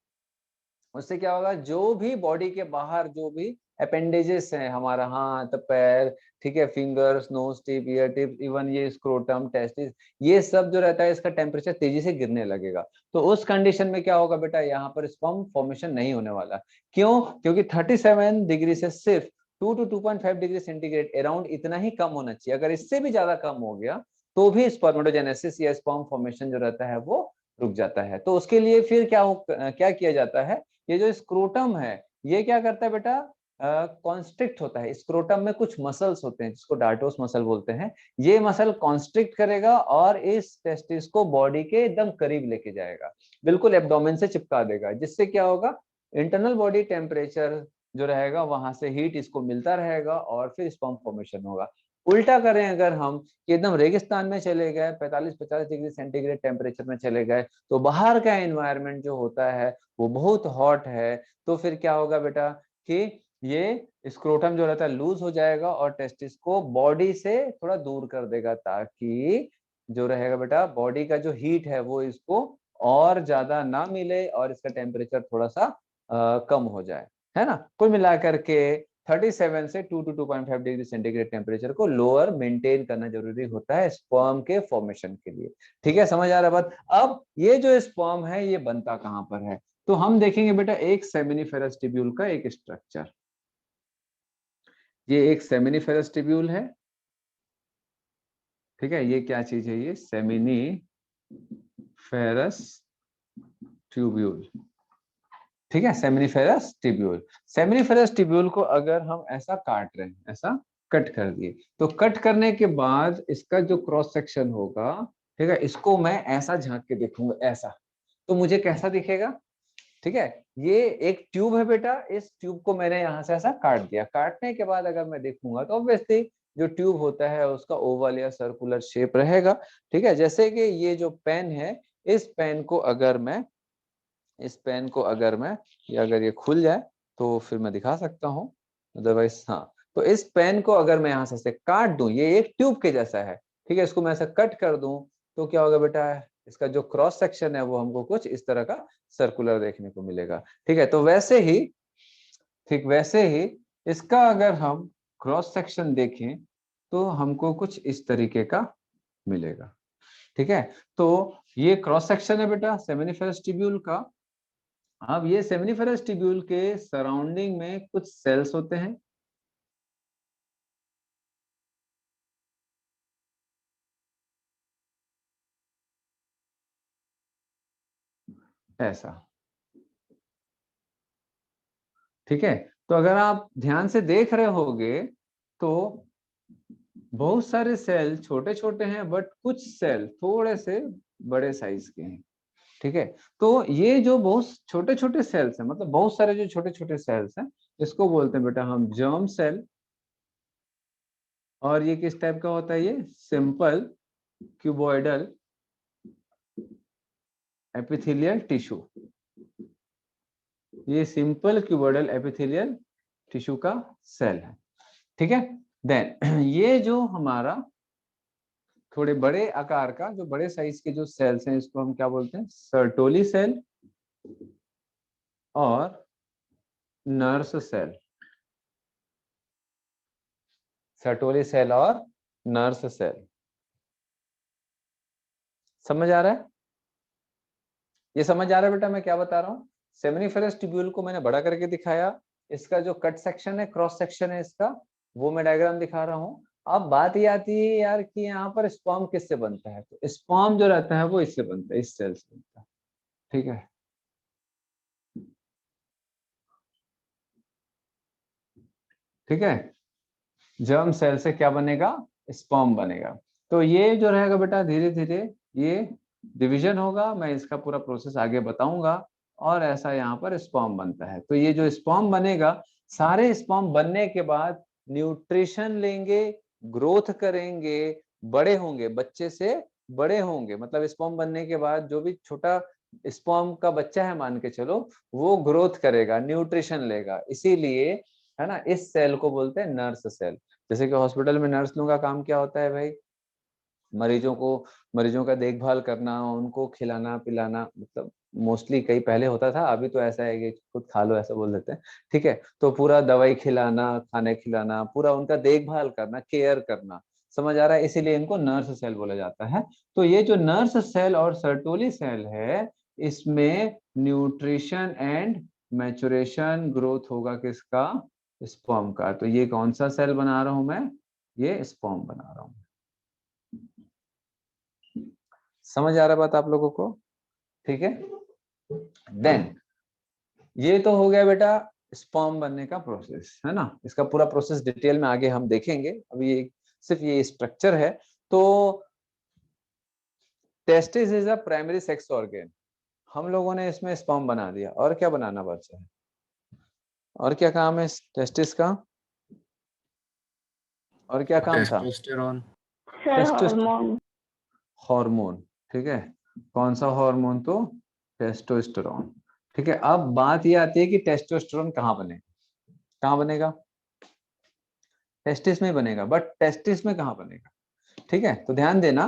उससे क्या होगा, जो भी बॉडी के बाहर जो भी अपेंडेजेस हैं, हमारा हाथ पैर, ठीक है, fingers, knows tip, year tip, even ये स्क्रोटम, टेस्टिस, ये सब जो रहता है इसका टेम्परेचर तेजी से गिरने लगेगा। तो उस कंडीशन में क्या होगा बेटा, यहाँ पर स्पर्म फॉर्मेशन नहीं होने वाला। क्यों? क्योंकि 37 डिग्री से सिर्फ 2 to 2.5 डिग्री सेंटीग्रेड अराउंड इतना ही कम होना चाहिए। अगर इससे भी ज्यादा कम हो गया तो भी स्पर्मेटोजेनेसिस या स्पर्म फॉर्मेशन जो रहता है वो रुक जाता है। तो उसके लिए फिर क्या किया जाता है, ये जो स्क्रोटम है ये क्या करता है बेटा, कॉन्स्ट्रिक्ट होता है। स्क्रोटम में कुछ मसल्स होते हैं जिसको डार्टोस मसल बोलते हैं, ये मसल कॉन्स्ट्रिक्ट करेगा और इस टेस्टिस को बॉडी के एकदम करीब लेके जाएगा, बिल्कुल एब्डोमेन से चिपका देगा, जिससे क्या होगा, इंटरनल बॉडी टेम्परेचर जो रहेगा वहां से हीट इसको मिलता रहेगा और फिर स्पर्म फॉर्मेशन होगा। उल्टा करें अगर हम कि एकदम रेगिस्तान में चले गए, 45-50 डिग्री सेंटीग्रेड टेम्परेचर में चले गए, तो बाहर का एनवायरनमेंट जो होता है वो बहुत हॉट है, तो फिर क्या होगा बेटा कि ये स्क्रोटम जो रहता है लूज हो जाएगा और टेस्टिस को बॉडी से थोड़ा दूर कर देगा, ताकि जो रहेगा बेटा बॉडी का जो हीट है वो इसको और ज्यादा ना मिले और इसका टेम्परेचर थोड़ा सा कम हो जाए, है ना। कुल मिलाकर के 37 से 2 to 2.5 डिग्री सेंटीग्रेड टेम्परेचर को लोअर मेंटेन करना जरूरी होता है स्पर्म के फॉर्मेशन के लिए। ठीक है, समझ आ रहा है बात। अब ये जो स्पर्म है ये बनता कहां पर है, तो हम देखेंगे बेटा एक सेमिनिफेरस टिब्यूल का एक स्ट्रक्चर। ये एक सेमिनिफेरस टिब्यूल है, ठीक है, ये क्या चीज है, ये सेमिनिफेरस ट्यूब्यूल, ठीक है, सेमिनिफेरस टिब्यूल। सेमिनिफेरस टिब्यूल को अगर हम ऐसा काट रहे हैं, ऐसा कट कर दिए, तो कट करने के बाद इसका जो क्रॉस सेक्शन होगा, ठीक है, इसको मैं ऐसा झांक के देखूंगा ऐसा, तो मुझे कैसा दिखेगा, ठीक है। ये एक ट्यूब है बेटा, इस ट्यूब को मैंने यहाँ से ऐसा काट दिया, काटने के बाद अगर मैं देखूंगा तो ऑब्वियसली जो ट्यूब होता है उसका ओवल या सर्कुलर शेप रहेगा, ठीक है। जैसे कि ये जो पेन है, इस पेन को अगर मैं ये अगर ये खुल जाए तो फिर मैं दिखा सकता हूँ, अदरवाइज हाँ, तो इस पेन को अगर मैं यहाँ से काट दूं, ये एक ट्यूब के जैसा है, ठीक है, इसको मैं ऐसा कट कर दूं तो क्या होगा बेटा, इसका जो क्रॉस सेक्शन है वो हमको कुछ इस तरह का सर्कुलर देखने को मिलेगा, ठीक है। तो वैसे ही इसका अगर हम क्रॉस सेक्शन देखें तो हमको कुछ इस तरीके का मिलेगा, ठीक है। तो ये क्रॉस सेक्शन है बेटा सेमिनिफेरस टिब्यूल का। अब ये सेमिनिफेरस टिब्यूल के सराउंडिंग में कुछ सेल्स होते हैं, ऐसा, ठीक है। तो अगर आप ध्यान से देख रहे होगे तो बहुत सारे सेल छोटे छोटे हैं, बट कुछ सेल थोड़े से बड़े साइज के हैं, ठीक है। तो ये जो बहुत छोटे छोटे सेल्स हैं, मतलब बहुत सारे जो छोटे छोटे सेल्स हैं, इसको बोलते हैं बेटा हम जर्म सेल। और ये किस टाइप का होता है, ये सिंपल क्यूबॉइडल एपिथेलियल टिश्यू, ये सिंपल क्यूबॉइडल एपिथेलियल टिश्यू का सेल है, ठीक है। देन ये जो हमारा थोड़े बड़े आकार का, जो बड़े साइज के जो सेल्स हैं, इसको हम क्या बोलते हैं, सर्टोली सेल और नर्स सेल। सर्टोली सेल और नर्स सेल, समझ आ रहा है, ये समझ आ रहा है बेटा मैं क्या बता रहा हूँ। सेमिनिफेरस ट्यूब्यूल को मैंने बड़ा करके दिखाया, इसका जो कट सेक्शन है, क्रॉस सेक्शन है इसका, वो मैं डायग्राम दिखा रहा हूँ। अब बात ये आती है यार कि यहाँ पर स्पर्म किससे बनता है, तो स्पर्म जो रहता है वो इससे बनता है, इस सेल से बनता है, ठीक है। ठीक है, जर्म सेल से क्या बनेगा, स्पर्म बनेगा। तो ये जो रहेगा बेटा धीरे धीरे ये डिवीजन होगा, मैं इसका पूरा प्रोसेस आगे बताऊंगा, और ऐसा यहाँ पर स्पर्म बनता है। तो ये जो स्पर्म बनेगा, सारे स्पर्म बनने के बाद न्यूट्रिशन लेंगे, ग्रोथ करेंगे, बड़े होंगे, बच्चे से बड़े होंगे, मतलब स्पर्म बनने के बाद जो भी छोटा स्पर्म का बच्चा है मान के चलो, वो ग्रोथ करेगा, न्यूट्रिशन लेगा, इसीलिए है ना इस सेल को बोलते हैं नर्स सेल। जैसे कि हॉस्पिटल में नर्स लोगों का काम क्या होता है भाई, मरीजों का देखभाल करना, उनको खिलाना पिलाना, मतलब मोस्टली कई पहले होता था, अभी तो ऐसा है कि खुद खा लो ऐसा बोल देते हैं, ठीक है। तो पूरा दवाई खिलाना, खाने खिलाना, पूरा उनका देखभाल करना, केयर करना, समझ आ रहा है, इसीलिए इनको नर्स सेल बोला जाता है। तो ये जो नर्स सेल और सर्टोली सेल है, इसमें न्यूट्रिशन एंड मैचुरेशन ग्रोथ होगा किसका, स्पर्म का। तो ये कौन सा सेल बना रहा हूं मैं, ये स्पर्म बना रहा हूं, समझ आ रहा बात आप लोगों को, ठीक है। देन ये तो हो गया बेटा स्पर्म बनने का प्रोसेस, है ना। इसका पूरा प्रोसेस डिटेल में आगे हम देखेंगे, अभी ये सिर्फ ये स्ट्रक्चर है। तो testis is a primary sex organ, हम लोगों ने इसमें स्पर्म बना दिया, और क्या बनाना बचा है, और क्या काम है टेस्टिस का, और क्या काम था? Testosterone. Sir testosterone hormone. Hormone, ठीक है। कौन सा हार्मोन? तो टेस्टोस्टेरोन, ठीक है। अब बात ये आती है कि टेस्टोस्टेरोन कहाँ बनेगा, कहाँ बनेगा? टेस्टिस में बनेगा, बट टेस्टिस में कहाँ बनेगा, ठीक है। तो ध्यान देना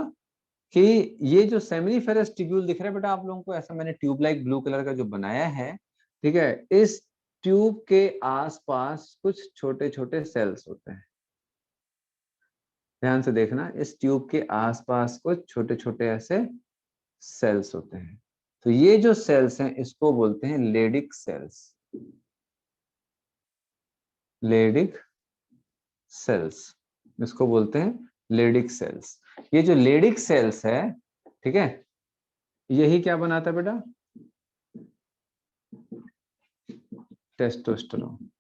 कि ये जो सेमिनिफेरस ट्यूब्यूल दिख रहा है बेटा आप लोगों को, ऐसा मैंने ट्यूब लाइक ब्लू कलर का जो बनाया है, ठीक है। इस ट्यूब के आसपास कुछ छोटे छोटे सेल्स होते हैं, ध्यान से देखना, इस ट्यूब के आसपास कुछ छोटे छोटे ऐसे सेल्स होते हैं। तो ये जो सेल्स हैं इसको बोलते हैं लेडिक सेल्स, लेडिक सेल्स, इसको बोलते हैं लेडिक सेल्स। ये जो लेडिक सेल्स है, ठीक है, यही क्या बनाता है बेटा? टेस्टोस्टेरोन।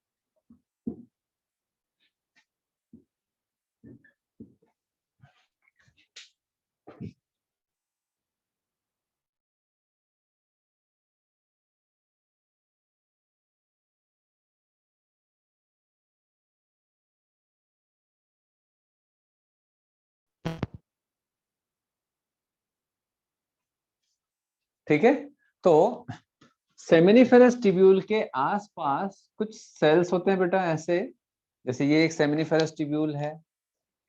ठीक है, तो सेमिनिफेरस ट्यूब्यूल के आसपास कुछ सेल्स होते हैं बेटा ऐसे, जैसे ये एक सेमिनिफेरस ट्यूब्यूल है,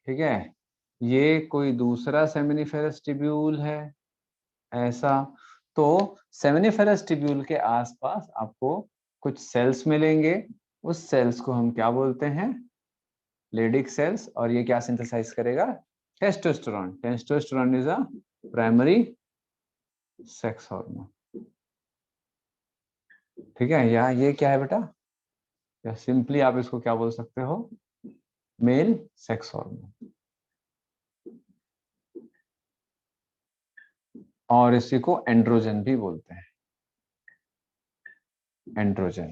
ठीक है, ये कोई दूसरा सेमिनिफेरस ट्यूब्यूल है ऐसा। तो सेमिनिफेरस ट्यूब्यूल के आसपास आपको कुछ सेल्स मिलेंगे, उस सेल्स को हम क्या बोलते हैं? Leydig cells. और ये क्या सिंथेसाइज करेगा? Testosterone. Testosterone is a primary sex hormone, ठीक है। या ये क्या है बेटा, या सिंपली आप इसको क्या बोल सकते हो? Male sex hormone. और इसी को एंड्रोजन भी बोलते हैं, एंड्रोजन।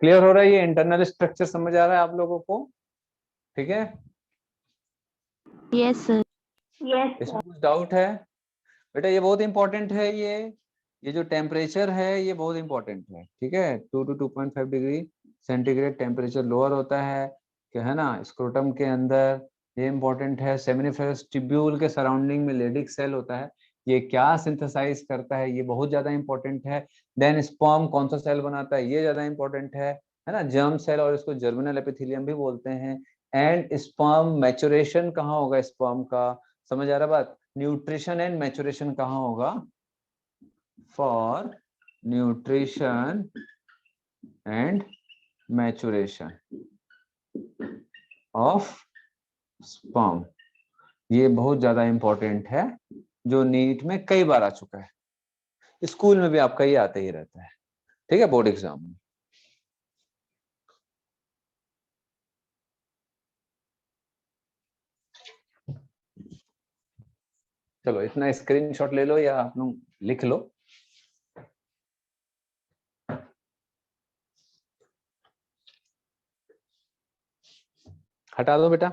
क्लियर हो रहा है? ये इंटरनल स्ट्रक्चर समझ आ रहा है आप लोगों को? ठीक है, यस सर। यस इसमें कुछ डाउट है? बेटा ये बहुत इंपॉर्टेंट है, ये जो टेम्परेचर है ये बहुत इंपॉर्टेंट है, ठीक है। 2 to 2.5 degree centigrade temperature lower होता है, क्या है ना, स्क्रोटम के अंदर। ये इंपॉर्टेंट है। सेमिनिफेरस ट्यूब्यूल के सराउंडिंग में लेडिक सेल होता है, ये क्या सिंथेसाइज करता है ये बहुत ज्यादा इंपॉर्टेंट है। देन स्पर्म कौन सा सेल बनाता है ये ज्यादा इंपॉर्टेंट है ना, जर्म सेल, और इसको जर्मिनल एपिथेलियम भी बोलते हैं। एंड स्पर्म मैचुरेशन कहाँ होगा स्पर्म का, समझ आ रहा बात? न्यूट्रिशन एंड मैचुरेशन कहाँ होगा? For nutrition and maturation of sperm, ये बहुत ज्यादा इंपॉर्टेंट है, जो नीट में कई बार आ चुका है, स्कूल में भी आपका ये आते ही रहता है, ठीक है, बोर्ड एग्जाम में। चलो इतना स्क्रीनशॉट ले लो या आप लोग लिख लो। हटा दो बेटा।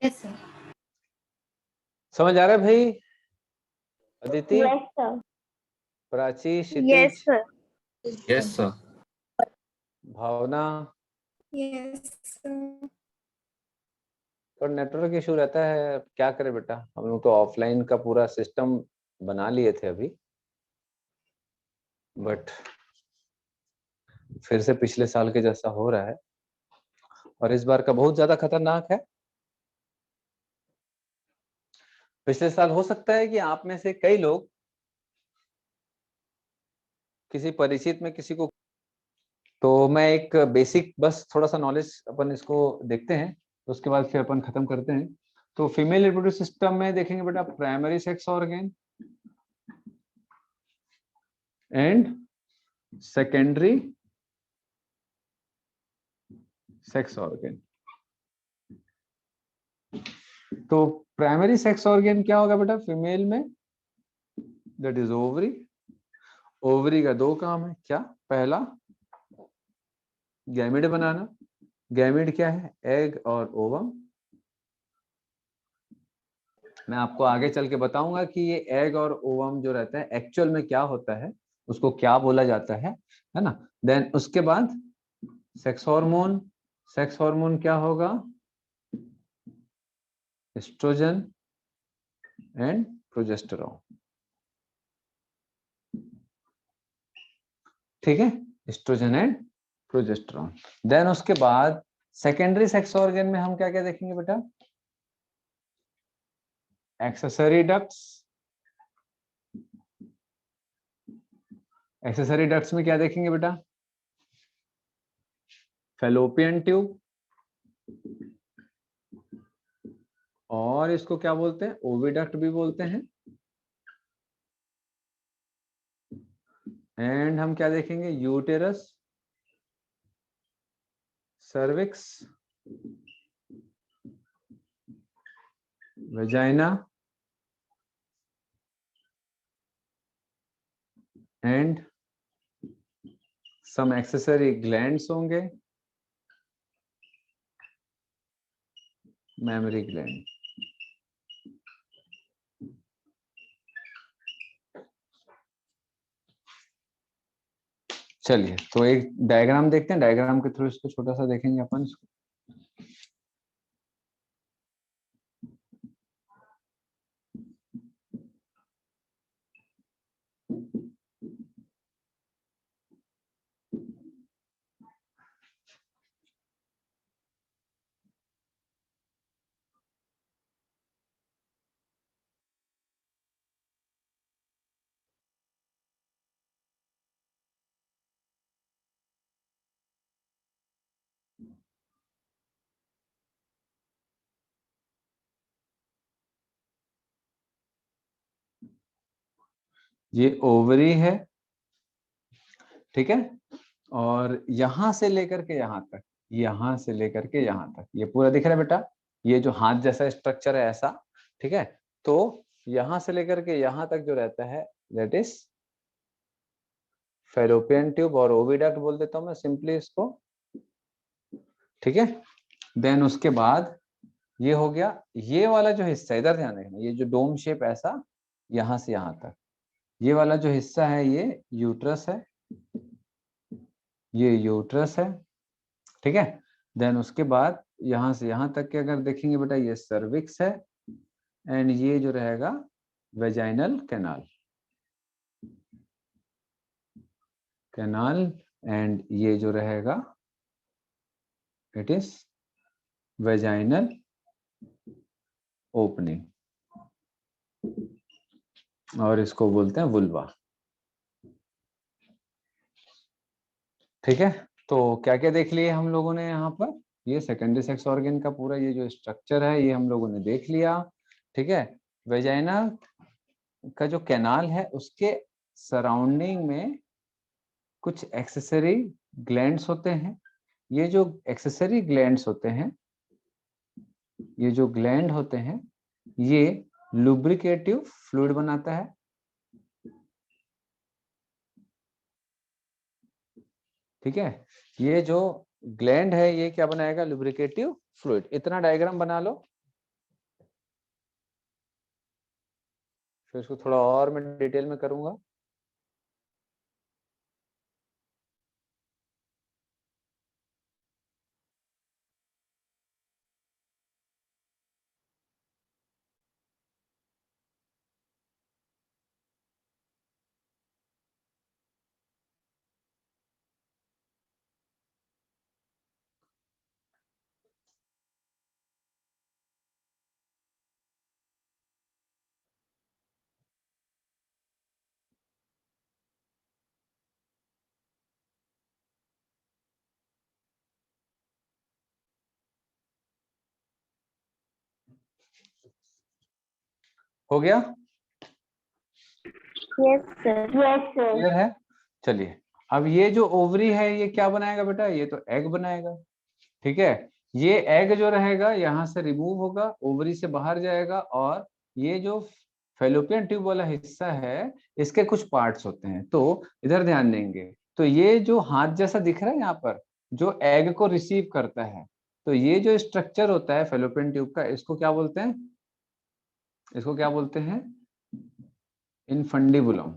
Yes sir. समझ आ रहा है भाई? Aditi, yes sir. Prachi, yes Kshitij, sir. Yes sir. Bhavna. Yes और नेटवर्क इशू रहता है, अब क्या करे बेटा, हम लोग तो ऑफलाइन का पूरा सिस्टम बना लिए थे अभी, बट फिर से पिछले साल के जैसा हो रहा है, और इस बार का बहुत ज्यादा खतरनाक है। पिछले साल हो सकता है कि आप में से कई लोग किसी परिचित में किसी को, तो मैं एक बेसिक बस थोड़ा सा नॉलेज अपन इसको देखते हैं, तो उसके बाद फिर अपन खत्म करते हैं। तो फीमेल रिप्रोडक्टिव सिस्टम में देखेंगे बेटा primary sex organ and secondary sex organ, तो प्राइमरी सेक्स ऑर्गन क्या होगा बेटा फीमेल में? That is ovary. ओवरी का दो काम है, क्या? पहला गैमिड बनाना। गैमिड क्या है? एग और ओवम। मैं आपको आगे चल के बताऊंगा कि ये एग और ओवम जो रहता है एक्चुअल में क्या होता है, उसको क्या बोला जाता है ना। देन उसके बाद सेक्स हार्मोन। सेक्स हार्मोन क्या होगा? Estrogen and progesterone. ठीक है, एस्ट्रोजन एंड प्रोजेस्टेरॉन। देन उसके बाद सेकेंडरी सेक्स ऑर्गन में हम क्या क्या देखेंगे बेटा? Accessory ducts. एक्सेसरी डक्ट्स में क्या देखेंगे बेटा? फैलोपियन ट्यूब, और इसको क्या बोलते हैं? ओविडक्ट भी बोलते हैं। एंड हम क्या देखेंगे? Uterus, cervix, vagina and some accessory glands होंगे, मेमोरी ग्लैंड। चलिए तो एक डायग्राम देखते हैं, डायग्राम के थ्रू इसको छोटा सा देखेंगे अपन इसको। ये ओवरी है, ठीक है, और यहां से लेकर के यहां तक, यहां से लेकर के यहां तक ये पूरा दिख रहा है बेटा। ये जो हाथ जैसा स्ट्रक्चर है ऐसा, ठीक है। तो यहां से लेकर के यहां तक जो रहता है दैट इज फैलोपियन ट्यूब, और ओविडक्ट बोल देता हूं मैं सिंपली इसको, ठीक है। देन उसके बाद ये हो गया, ये वाला जो हिस्सा इधर ध्यान रखना, ये जो डोम शेप ऐसा यहां से यहां तक, ये वाला जो हिस्सा है ये यूट्रस है, ये यूट्रस है, ठीक है। देन उसके बाद यहां से यहां तक के अगर देखेंगे बेटा ये सर्विक्स है, एंड ये जो रहेगा वेजाइनल कैनाल, कैनाल, एंड ये जो रहेगा इट इज वेजाइनल ओपनिंग, और इसको बोलते हैं वुल्वा। ठीक है, तो क्या क्या देख लिए हम लोगों ने यहाँ पर? ये सेकेंडरी सेक्स ऑर्गन का पूरा ये जो स्ट्रक्चर है ये हम लोगों ने देख लिया, ठीक है। वेजाइना का जो कैनाल है उसके सराउंडिंग में कुछ एक्सेसरी ग्लैंड्स होते हैं। ये जो एक्सेसरी ग्लैंड्स होते हैं, ये जो ग्लैंड होते हैं ये लुब्रिकेटिव फ्लूइड बनाता है, ठीक है। ये जो ग्लैंड है ये क्या बनाएगा? Lubricative fluid. इतना डायग्राम बना लो, फिर इसको थोड़ा और मैं डिटेल में करूंगा। हो गया? Yes sir. क्लियर है? चलिए, अब ये जो ओवरी है ये क्या बनाएगा बेटा? ये तो एग बनाएगा, ठीक है। ये एग जो रहेगा यहाँ से रिमूव होगा, ओवरी से बाहर जाएगा, और ये जो फेलोपियन ट्यूब वाला हिस्सा है इसके कुछ पार्ट्स होते हैं, तो इधर ध्यान देंगे। तो ये जो हाथ जैसा दिख रहा है यहाँ पर, जो एग को रिसीव करता है, तो ये जो स्ट्रक्चर होता है फेलोपियन ट्यूब का, इसको क्या बोलते हैं? इसको क्या बोलते हैं? इनफंडिबुलम।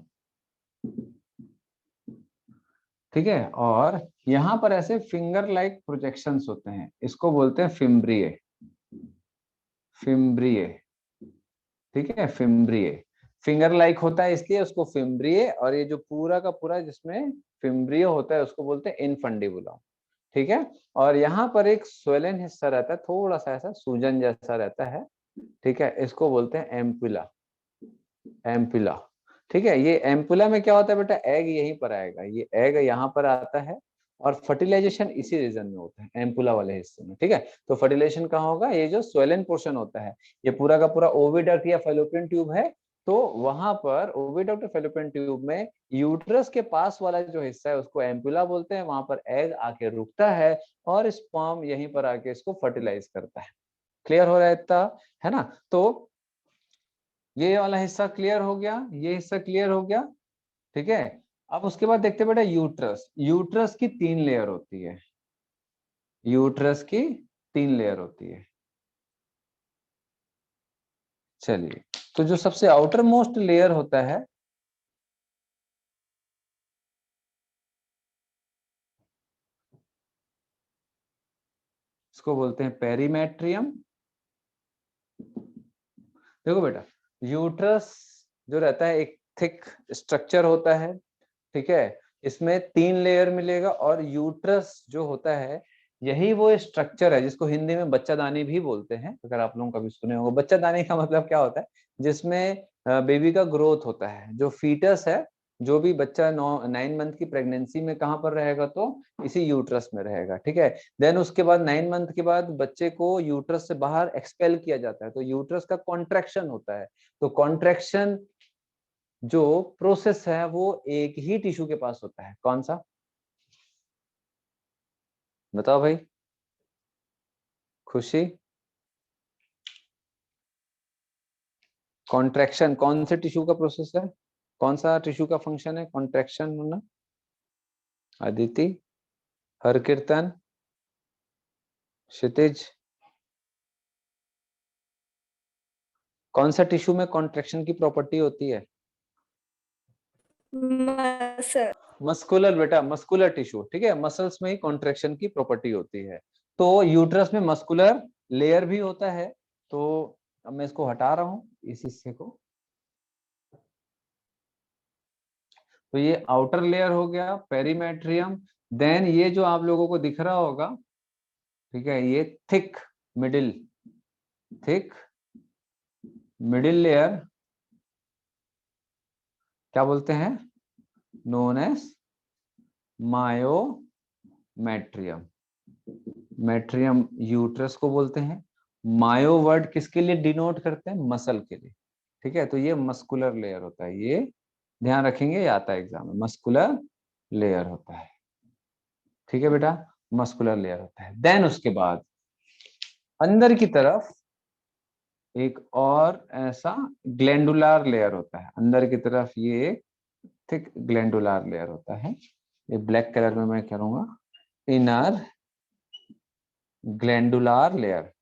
ठीक है, और यहाँ पर ऐसे फिंगर लाइक प्रोजेक्शंस होते हैं, इसको बोलते हैं फिम्ब्रिए। फिम्ब्रिए, ठीक है, फिम्ब्रिए। फिंगर लाइक होता है इसलिए उसको फिम्ब्रिए, और ये जो पूरा का पूरा जिसमें फिम्ब्रिए होता है उसको बोलते हैं इनफंडिबुलम। ठीक है, और यहाँ पर एक स्वेलन हिस्सा रहता है, थोड़ा सा ऐसा सूजन जैसा रहता है। ठीक है, इसको बोलते हैं एम्पुला। एम्पुला, ठीक है। ये एम्पुला में क्या होता है बेटा? एग यहीं पर आएगा, ये एग यहाँ पर आता है, और फर्टिलाइजेशन इसी रीजन में होता है, एम्पुला वाले हिस्से में। ठीक है, तो फर्टिलाइजेशन कहाँ होगा? ये जो स्वेलन पोर्शन होता है, ये पूरा का पूरा ओविडक्ट या फेलोपियन ट्यूब है, तो वहां पर ओविडक्ट और फेलोपियन ट्यूब में यूट्रस के पास वाला जो हिस्सा है उसको एम्पुला बोलते हैं, वहां पर एग आके रुकता है, और स्पर्म यहीं पर आके इसको फर्टिलाइज करता है। क्लियर हो रहा है इतना? है ना? तो ये वाला हिस्सा क्लियर हो गया, ये हिस्सा क्लियर हो गया। ठीक है, अब उसके बाद देखते बेटा यूट्रस। यूट्रस की 3 लेयर होती है, यूट्रस की 3 लेयर होती है। चलिए, तो जो सबसे आउटर मोस्ट लेयर होता है, इसको बोलते हैं पेरीमेट्रियम। देखो बेटा, यूट्रस जो रहता है एक थिक स्ट्रक्चर होता है, ठीक है, इसमें 3 लेयर मिलेगा, और यूट्रस जो होता है यही वो स्ट्रक्चर है जिसको हिंदी में बच्चादानी भी बोलते हैं, अगर आप लोगों कभी सुने होंगे। बच्चादानी का मतलब क्या होता है? जिसमें बेबी का ग्रोथ होता है, जो फीटस है, जो भी बच्चा 9 मंथ की प्रेगनेंसी में कहाँ पर रहेगा? तो इसी यूट्रस में रहेगा। ठीक है, देन उसके बाद 9 मंथ के बाद बच्चे को यूट्रस से बाहर एक्सपेल किया जाता है, तो यूट्रस का कॉन्ट्रैक्शन होता है। तो कॉन्ट्रैक्शन जो प्रोसेस है वो एक ही टिश्यू के पास होता है, कौन सा? बताओ भाई। खुशी, कॉन्ट्रैक्शन कौन से टिश्यू का प्रोसेस है? कौन सा टिश्यू का फंक्शन है कॉन्ट्रैक्शन होना? अदिति, हर कीर्तन, क्षितिज, कौन सा टिश्यू में कॉन्ट्रैक्शन की प्रॉपर्टी होती है? मसल। मस्कुलर बेटा, मस्कुलर टिश्यू। ठीक है, मसल्स में ही कॉन्ट्रैक्शन की प्रॉपर्टी होती है। तो यूट्रस में मस्कुलर लेयर भी होता है। तो अब मैं इसको हटा रहा हूं, इस हिस्से को। तो ये आउटर लेयर हो गया पेरीमेट्रियम। देन ये जो आप लोगों को दिख रहा होगा, ठीक है, ये thick middle, thick middle layer क्या बोलते हैं? Known as myometrium. Metrium uterus को बोलते हैं। मायो वर्ड किसके लिए डिनोट करते हैं? मसल के लिए। ठीक है, तो ये मस्कुलर लेयर होता है, ये ध्यान रखेंगे, ये आता है एग्जाम में, मस्कुलर लेयर होता है। ठीक है बेटा, मस्कुलर लेयर होता है। देन उसके बाद अंदर की तरफ एक और ऐसा ग्लैंडुलर लेयर होता है, अंदर की तरफ ये थिक ग्लैंडुलर लेयर होता है। ये ब्लैक कलर में मैं करूंगा, इनर ग्लैंडुलर लेयर।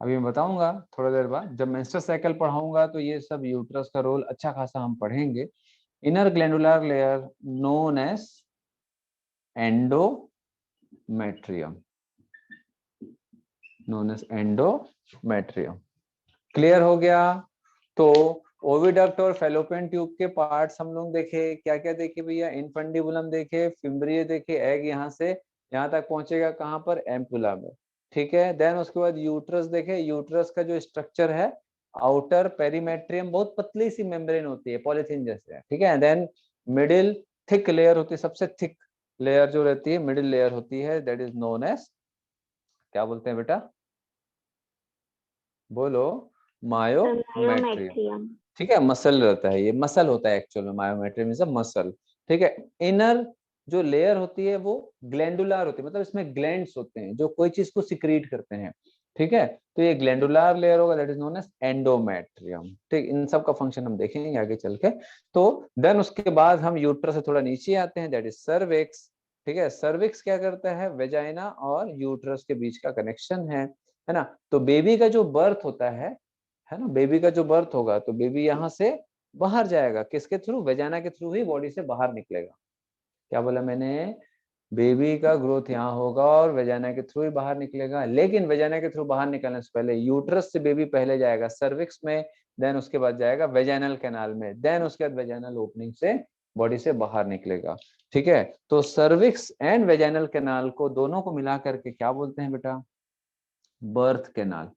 अभी मैं बताऊंगा थोड़ा देर बाद, जब मेंस्ट्रुअल साइकिल पढ़ाऊंगा तो ये सब यूट्रस का रोल अच्छा खासा हम पढ़ेंगे। Inner glandular layer known as endometrium, known as endometrium. Clear हो गया? तो ओविडक्ट और फेलोपियन ट्यूब के पार्ट्स हम लोग देखे, क्या क्या देखे भैया? इनफंडिबुलम देखे, फिम्ब्रिए देखे, एग यहाँ से यहाँ तक पहुंचेगा कहाँ पर? एम्पुला में। ठीक है, देन उसके बाद यूट्रस देखे। यूट्रस का जो स्ट्रक्चर है, आउटर पेरीमेट्रियम, बहुत पतली सी मेम्ब्रेन होती है, पॉलिथीन जैसे। ठीक है, देन मिडिल थिक लेयर होती है, सबसे थिक लेयर जो रहती है मिडिल लेयर होती है, दैट इज नोन एज, क्या बोलते हैं बेटा? बोलो। मायोमेट्रियम। ठीक है, मसल रहता है, ये मसल होता है एक्चुअल में, मायोमेट्रियम इज अ मसल। ठीक है, इनर जो लेयर होती है वो ग्लैंडुलर होती है, मतलब इसमें ग्लैंड्स होते हैं जो कोई चीज को सिक्रीट करते हैं, ठीक है। तो ये ग्लैंडुलर लेयर होगा, that is known as endometrium, ठीक। इन सब का फंक्शन हम देखेंगे आगे चल के। तो देन उसके बाद हम यूट्रस से थोड़ा नीचे आते हैं, दैट इज सर्विक्स, ठीक है। सर्विक्स क्या करता है, वेजाइना और यूट्रस के बीच का कनेक्शन है ना। तो बेबी का जो बर्थ होता है ना, बेबी का जो बर्थ होगा तो बेबी यहाँ से बाहर जाएगा, किसके थ्रू, वेजाइना के थ्रू ही बॉडी से बाहर निकलेगा। क्या बोला मैंने, बेबी का ग्रोथ यहाँ होगा और वेजाइना के थ्रू ही बाहर निकलेगा, लेकिन वेजाइना के थ्रू बाहर निकलने से पहले यूट्रस से बेबी पहले जाएगा सर्विक्स में, देन उसके बाद जाएगा वेजाइनल कैनाल में, देन उसके बाद वेजाइनल ओपनिंग से बॉडी से बाहर निकलेगा, ठीक है। तो सर्विक्स एंड वेजाइनल कैनाल को दोनों को मिला करके क्या बोलते हैं बेटा, बर्थ कैनाल।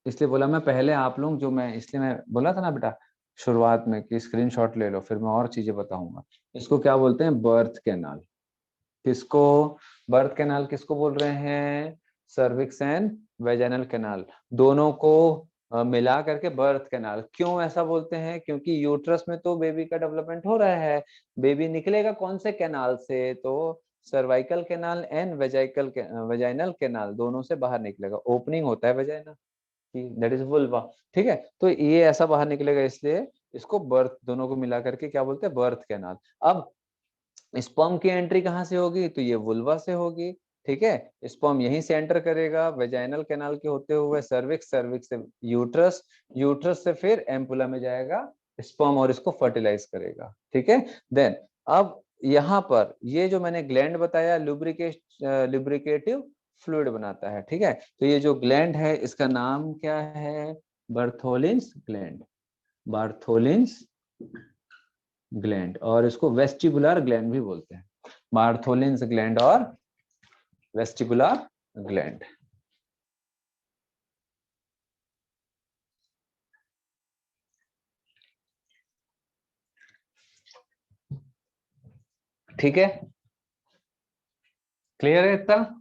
इसलिए बोला मैं पहले आप लोग जो मैं इसलिए मैं बोला था ना बेटा शुरुआत में कि स्क्रीनशॉट ले लो, फिर मैं और चीजें बताऊंगा। इसको क्या बोलते हैं, बर्थ कैनाल। किसको, बर्थ कैनाल किसको बोल रहे हैं, सर्विक्स एंड वेजाइनल कैनाल, दोनों को मिला करके बर्थ कैनाल। क्यों ऐसा बोलते हैं, क्योंकि यूट्रस में तो बेबी का डेवलपमेंट हो रहा है, बेबी निकलेगा कौन से कैनाल से, तो cervical canal and vaginal canal दोनों से बाहर निकलेगा। ओपनिंग होता है वेजाइना, दैट इज वुल्वा, ठीक है। तो ये ऐसा बाहर निकलेगा, इसलिए इसको बर्थ, दोनों को मिला करके क्या बोलते हैं, बर्थ कैनाल। अब स्पर्म की एंट्री कहाँ से होगी, तो ये वुल्वा से होगी, ठीक है। स्पर्म यहीं से एंटर करेगा वेजाइनल कैनाल के होते हुए सर्विक्स, सर्विक्स से यूट्रस, यूट्रस से फिर एम्पुला में जाएगा स्पर्म और इसको फर्टिलाइज करेगा, ठीक है। देन अब यहाँ पर ये जो मैंने ग्लैंड बताया लुब्रिकेटिव फ्लूइड बनाता है, ठीक है। तो ये जो ग्लैंड है इसका नाम क्या है, बर्थोलिन्स ग्लैंड, बार्थोलिन्स ग्लैंड, और इसको वेस्टिबुलर ग्लैंड भी बोलते हैं, बार्थोलिन्स ग्लैंड और वेस्टिबुलर ग्लैंड। ठीक है, क्लियर है इतना?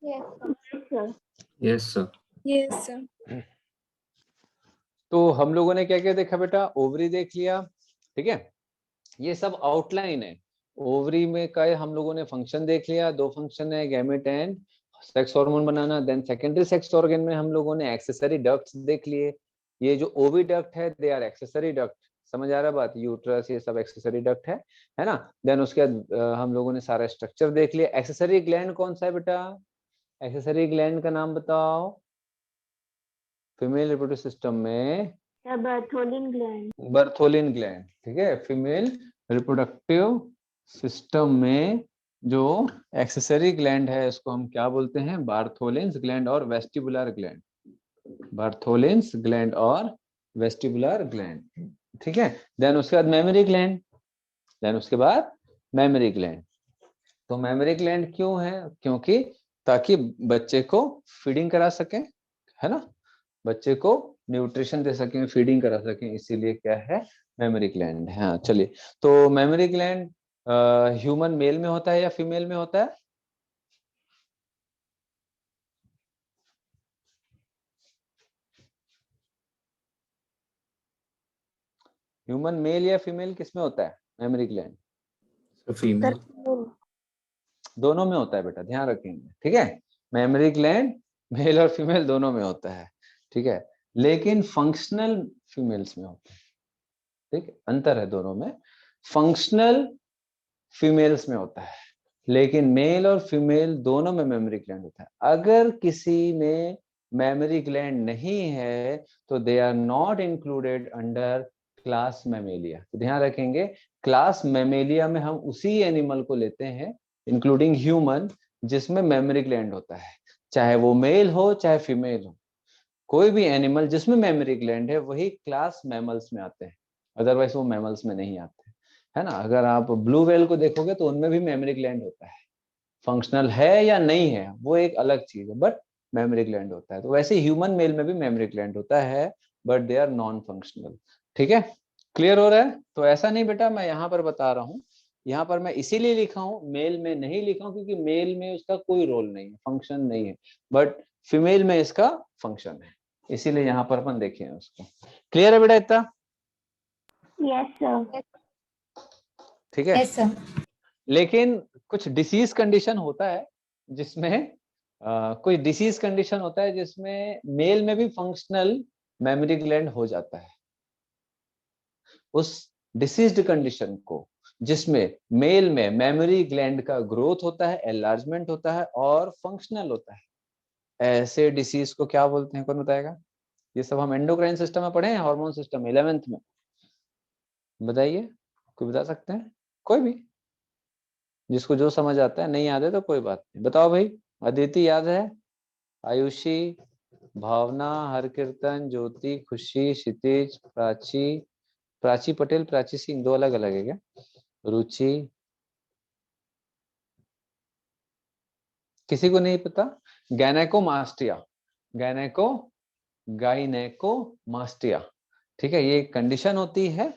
Yes, yes sir. Sir. Yes, sir. तो हम लोगों ने क्या क्या देखा बेटा, ओवरी देख लिया, ठीक है। ये सब आउटलाइन है। ओवरी में का हम लोगों ने फंक्शन देख लिया, दो फंक्शन है, गैमेट एंड सेक्स हार्मोन बनाना। देन सेकेंडरी सेक्स ऑर्गन में हम लोगों ने एक्सेसरी डक्ट्स देख लिए। ये जो ओवी डक्ट है दे आर एक्सेसरी डक्ट, समझ आ रहा बात, यूट्रस ये सब एक्सेसरी डक्ट है ना। देन उसके बाद हम लोगों ने सारा स्ट्रक्चर देख लिया। एक्सेसरी ग्लैंड कौन सा है बेटा, एक्सेसरी ग्लैंड का नाम बताओ, फीमेल रिप्रोडक्टिव सिस्टम में Bartholin gland. बर्थोलिन ग्लैंड, ठीक है। फीमेल रिप्रोडक्टिव सिस्टम में जो एक्सेसरी ग्लैंड है इसको हम क्या बोलते हैं, बार्थोलिन्स ग्लैंड और वेस्टिबुलर ग्लैंड, बार्थोलिन्स ग्लैंड और वेस्टिबुलर ग्लैंड, ठीक है। देन उसके बाद मेमोरी ग्लैंड, देन उसके बाद मेमोरी ग्लैंड। तो मेमोरी ग्लैंड क्यों है, क्योंकि ताकि बच्चे को फीडिंग करा सके, है ना, बच्चे को न्यूट्रिशन दे सकें, फीडिंग करा सकें, इसीलिए क्या है, मेमोरी ग्लैंड। हाँ चलिए, तो मेमोरी ग्लैंड ह्यूमन मेल में होता है या फीमेल में होता है, ह्यूमन मेल या फीमेल किस में होता है मेमोरी ग्लैंड, फीमेल। दोनों में होता है बेटा, ध्यान रखेंगे, ठीक है। मेमोरी ग्लैंड मेल और फीमेल दोनों में होता है, ठीक है, लेकिन फंक्शनल फीमेल्स में होता है, ठीक है, अंतर है दोनों में। फंक्शनल फीमेल्स में होता है, लेकिन मेल और फीमेल दोनों में मेमोरी ग्लैंड होता है। अगर किसी में मेमोरी ग्लैंड नहीं है तो they are not included under class mammalia. तो ध्यान रखेंगे, क्लास मैमेलिया में हम उसी एनिमल को लेते हैं इंक्लूडिंग ह्यूमन जिसमें मेमोरी ग्लैंड होता है, चाहे वो मेल हो चाहे फीमेल हो, कोई भी एनिमल जिसमें मेमोरी ग्लैंड है वही क्लास मैमल्स में आते हैं, अदरवाइज वो मैमल्स में नहीं आते, है ना। अगर आप ब्लू व्हेल को देखोगे तो उनमें भी मेमोरी ग्लैंड होता है, फंक्शनल है या नहीं है वो एक अलग चीज है, बट मेमोरी ग्लैंड होता है। तो वैसे ह्यूमन मेल में भी मेमोरी ग्लैंड होता है, but they are non functional, ठीक है, क्लियर हो रहा है। तो ऐसा नहीं बेटा, मैं यहाँ पर बता रहा हूँ, यहाँ पर मैं इसीलिए लिखा हूँ, मेल में नहीं लिखा हूँ क्योंकि मेल में उसका कोई रोल नहीं है, फंक्शन नहीं है, बट फीमेल में इसका फंक्शन है, इसीलिए यहाँ पर अपन देखे हैं उसको। क्लियर है बेटा इतना? Yes, sir. ठीक है। Yes, sir. लेकिन कुछ डिसीज कंडीशन होता है जिसमें कोई डिसीज कंडीशन होता है जिसमें मेल में भी फंक्शनल मेमोरी ग्लैंड हो जाता है। उस डिसीज्ड कंडीशन को जिसमें मेल में मेमोरी ग्लैंड का ग्रोथ होता है, एनलार्जमेंट होता है और फंक्शनल होता है, ऐसे डिसीज को क्या बोलते हैं, कौन बताएगा? ये सब हम एंडोक्राइन सिस्टम में पढ़े हैं, हार्मोन सिस्टम 11th में। बताइए, कोई बता सकते हैं? कोई भी, जिसको जो समझ आता है। नहीं याद है तो कोई बात नहीं। बताओ भाई, अदिति याद है? आयुषी, भावना, हर कीर्तन, ज्योति, खुशी, क्षितिज, प्राची, प्राची पटेल, प्राची सिंह, दो अलग अलग है क्या? रुचि, किसी को नहीं पता? गैनेकोमास्टिया, गैनेको गाइनेकोमास्टिया, ठीक है, ये कंडीशन होती है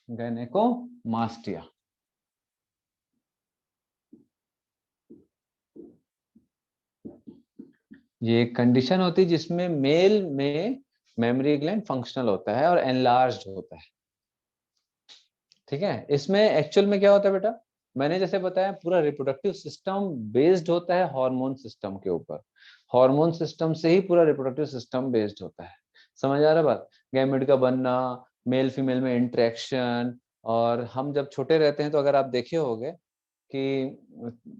गैनेकोमास्टिया। ये एक कंडीशन होती है जिसमें मेल में मेमोरी ग्लैंड फंक्शनल होता है और एनलार्ज्ड होता है। ठीक है, इसमें एक्चुअल में क्या होता है बेटा, मैंने जैसे बताया पूरा रिप्रोडक्टिव सिस्टम बेस्ड होता है हार्मोन सिस्टम के ऊपर। हार्मोन सिस्टम से ही पूरा रिप्रोडक्टिव सिस्टम बेस्ड होता है। समझ आ रहा है बात? गैमेट का बनना, मेल फीमेल में इंटरेक्शन। और हम जब छोटे रहते हैं तो अगर आप देखे होंगे कि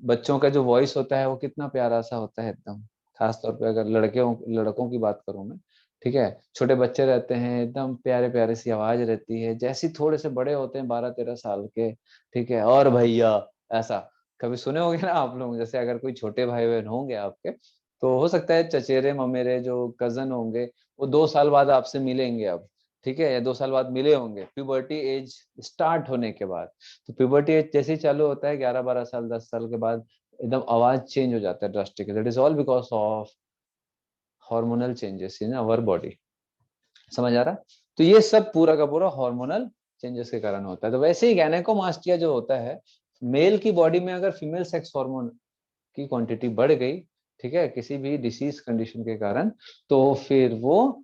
बच्चों का जो वॉइस होता है वो कितना प्यारा सा होता है एकदम, खास तौर पे अगर लड़कों की बात करूं मैं। ठीक है, छोटे बच्चे रहते हैं, एकदम प्यारे प्यारे सी आवाज रहती है। जैसे ही थोड़े से बड़े होते हैं 12-13 साल के, ठीक है, और भैया, ऐसा कभी सुने होंगे ना आप लोग। जैसे अगर कोई छोटे भाई बहन होंगे आपके, तो हो सकता है चचेरे ममेरे जो कजन होंगे वो 2 साल बाद आपसे मिलेंगे अब, ठीक है, या 2 साल बाद मिले होंगे प्यूबर्टी एज स्टार्ट होने के बाद। तो प्यूबर्टी एज जैसे ही चालू होता है 11-12 साल 10 साल के बाद एकदम आवाज चेंज हो जाता है drastic. That is all because of hormonal changes in our body. समझ आ रहा? तो ये सब पूरा का पूरा हार्मोनल चेंजेस के कारण होता है। तो वैसे ही गैनेकोमास्टिया जो होता है, मेल की बॉडी में अगर फीमेल सेक्स हार्मोन की क्वांटिटी बढ़ गई, ठीक है, किसी भी डिसीज कंडीशन के कारण, तो फिर वो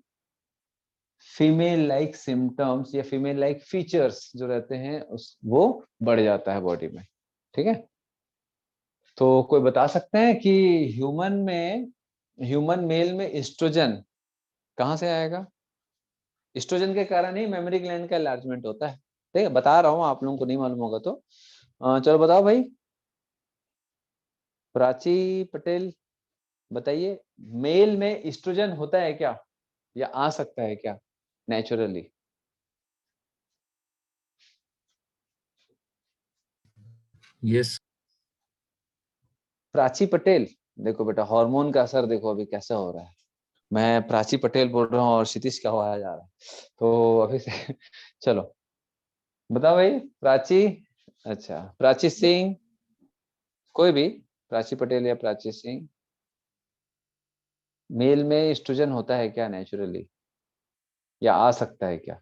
फीमेल लाइक सिम्टम्स या फीमेल लाइक फीचर्स जो रहते हैं उस वो बढ़ जाता है बॉडी में। ठीक है, तो कोई बता सकते हैं कि ह्यूमन मेल में एस्ट्रोजन कहाँ से आएगा? एस्ट्रोजन के कारण ही मेमोरी ग्लैंड का एनलार्जमेंट होता है। ठीक है, बता रहा हूँ, आप लोगों को नहीं मालूम होगा तो चलो बताओ भाई, प्राची पटेल बताइए, मेल में एस्ट्रोजन होता है क्या या आ सकता है क्या नेचुरली? यस। प्राची पटेल, देखो बेटा हार्मोन का असर देखो अभी कैसा हो रहा है। मैं प्राची पटेल बोल रहा हूँ और क्षितिज क्या हुआ जा रहा है, तो अभी से चलो बताओ भाई, प्राची, अच्छा प्राची सिंह, कोई भी, प्राची पटेल या प्राची सिंह, मेल में एस्ट्रोजन होता है क्या नेचुरली या आ सकता है क्या?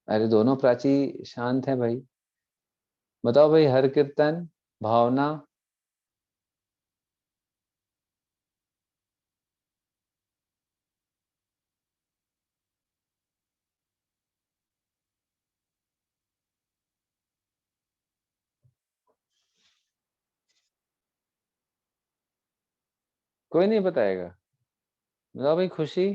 अरे दोनों प्राची शांत है भाई। बताओ भाई, हर कीर्तन, भावना, कोई नहीं बताएगा? बताओ भाई, खुशी,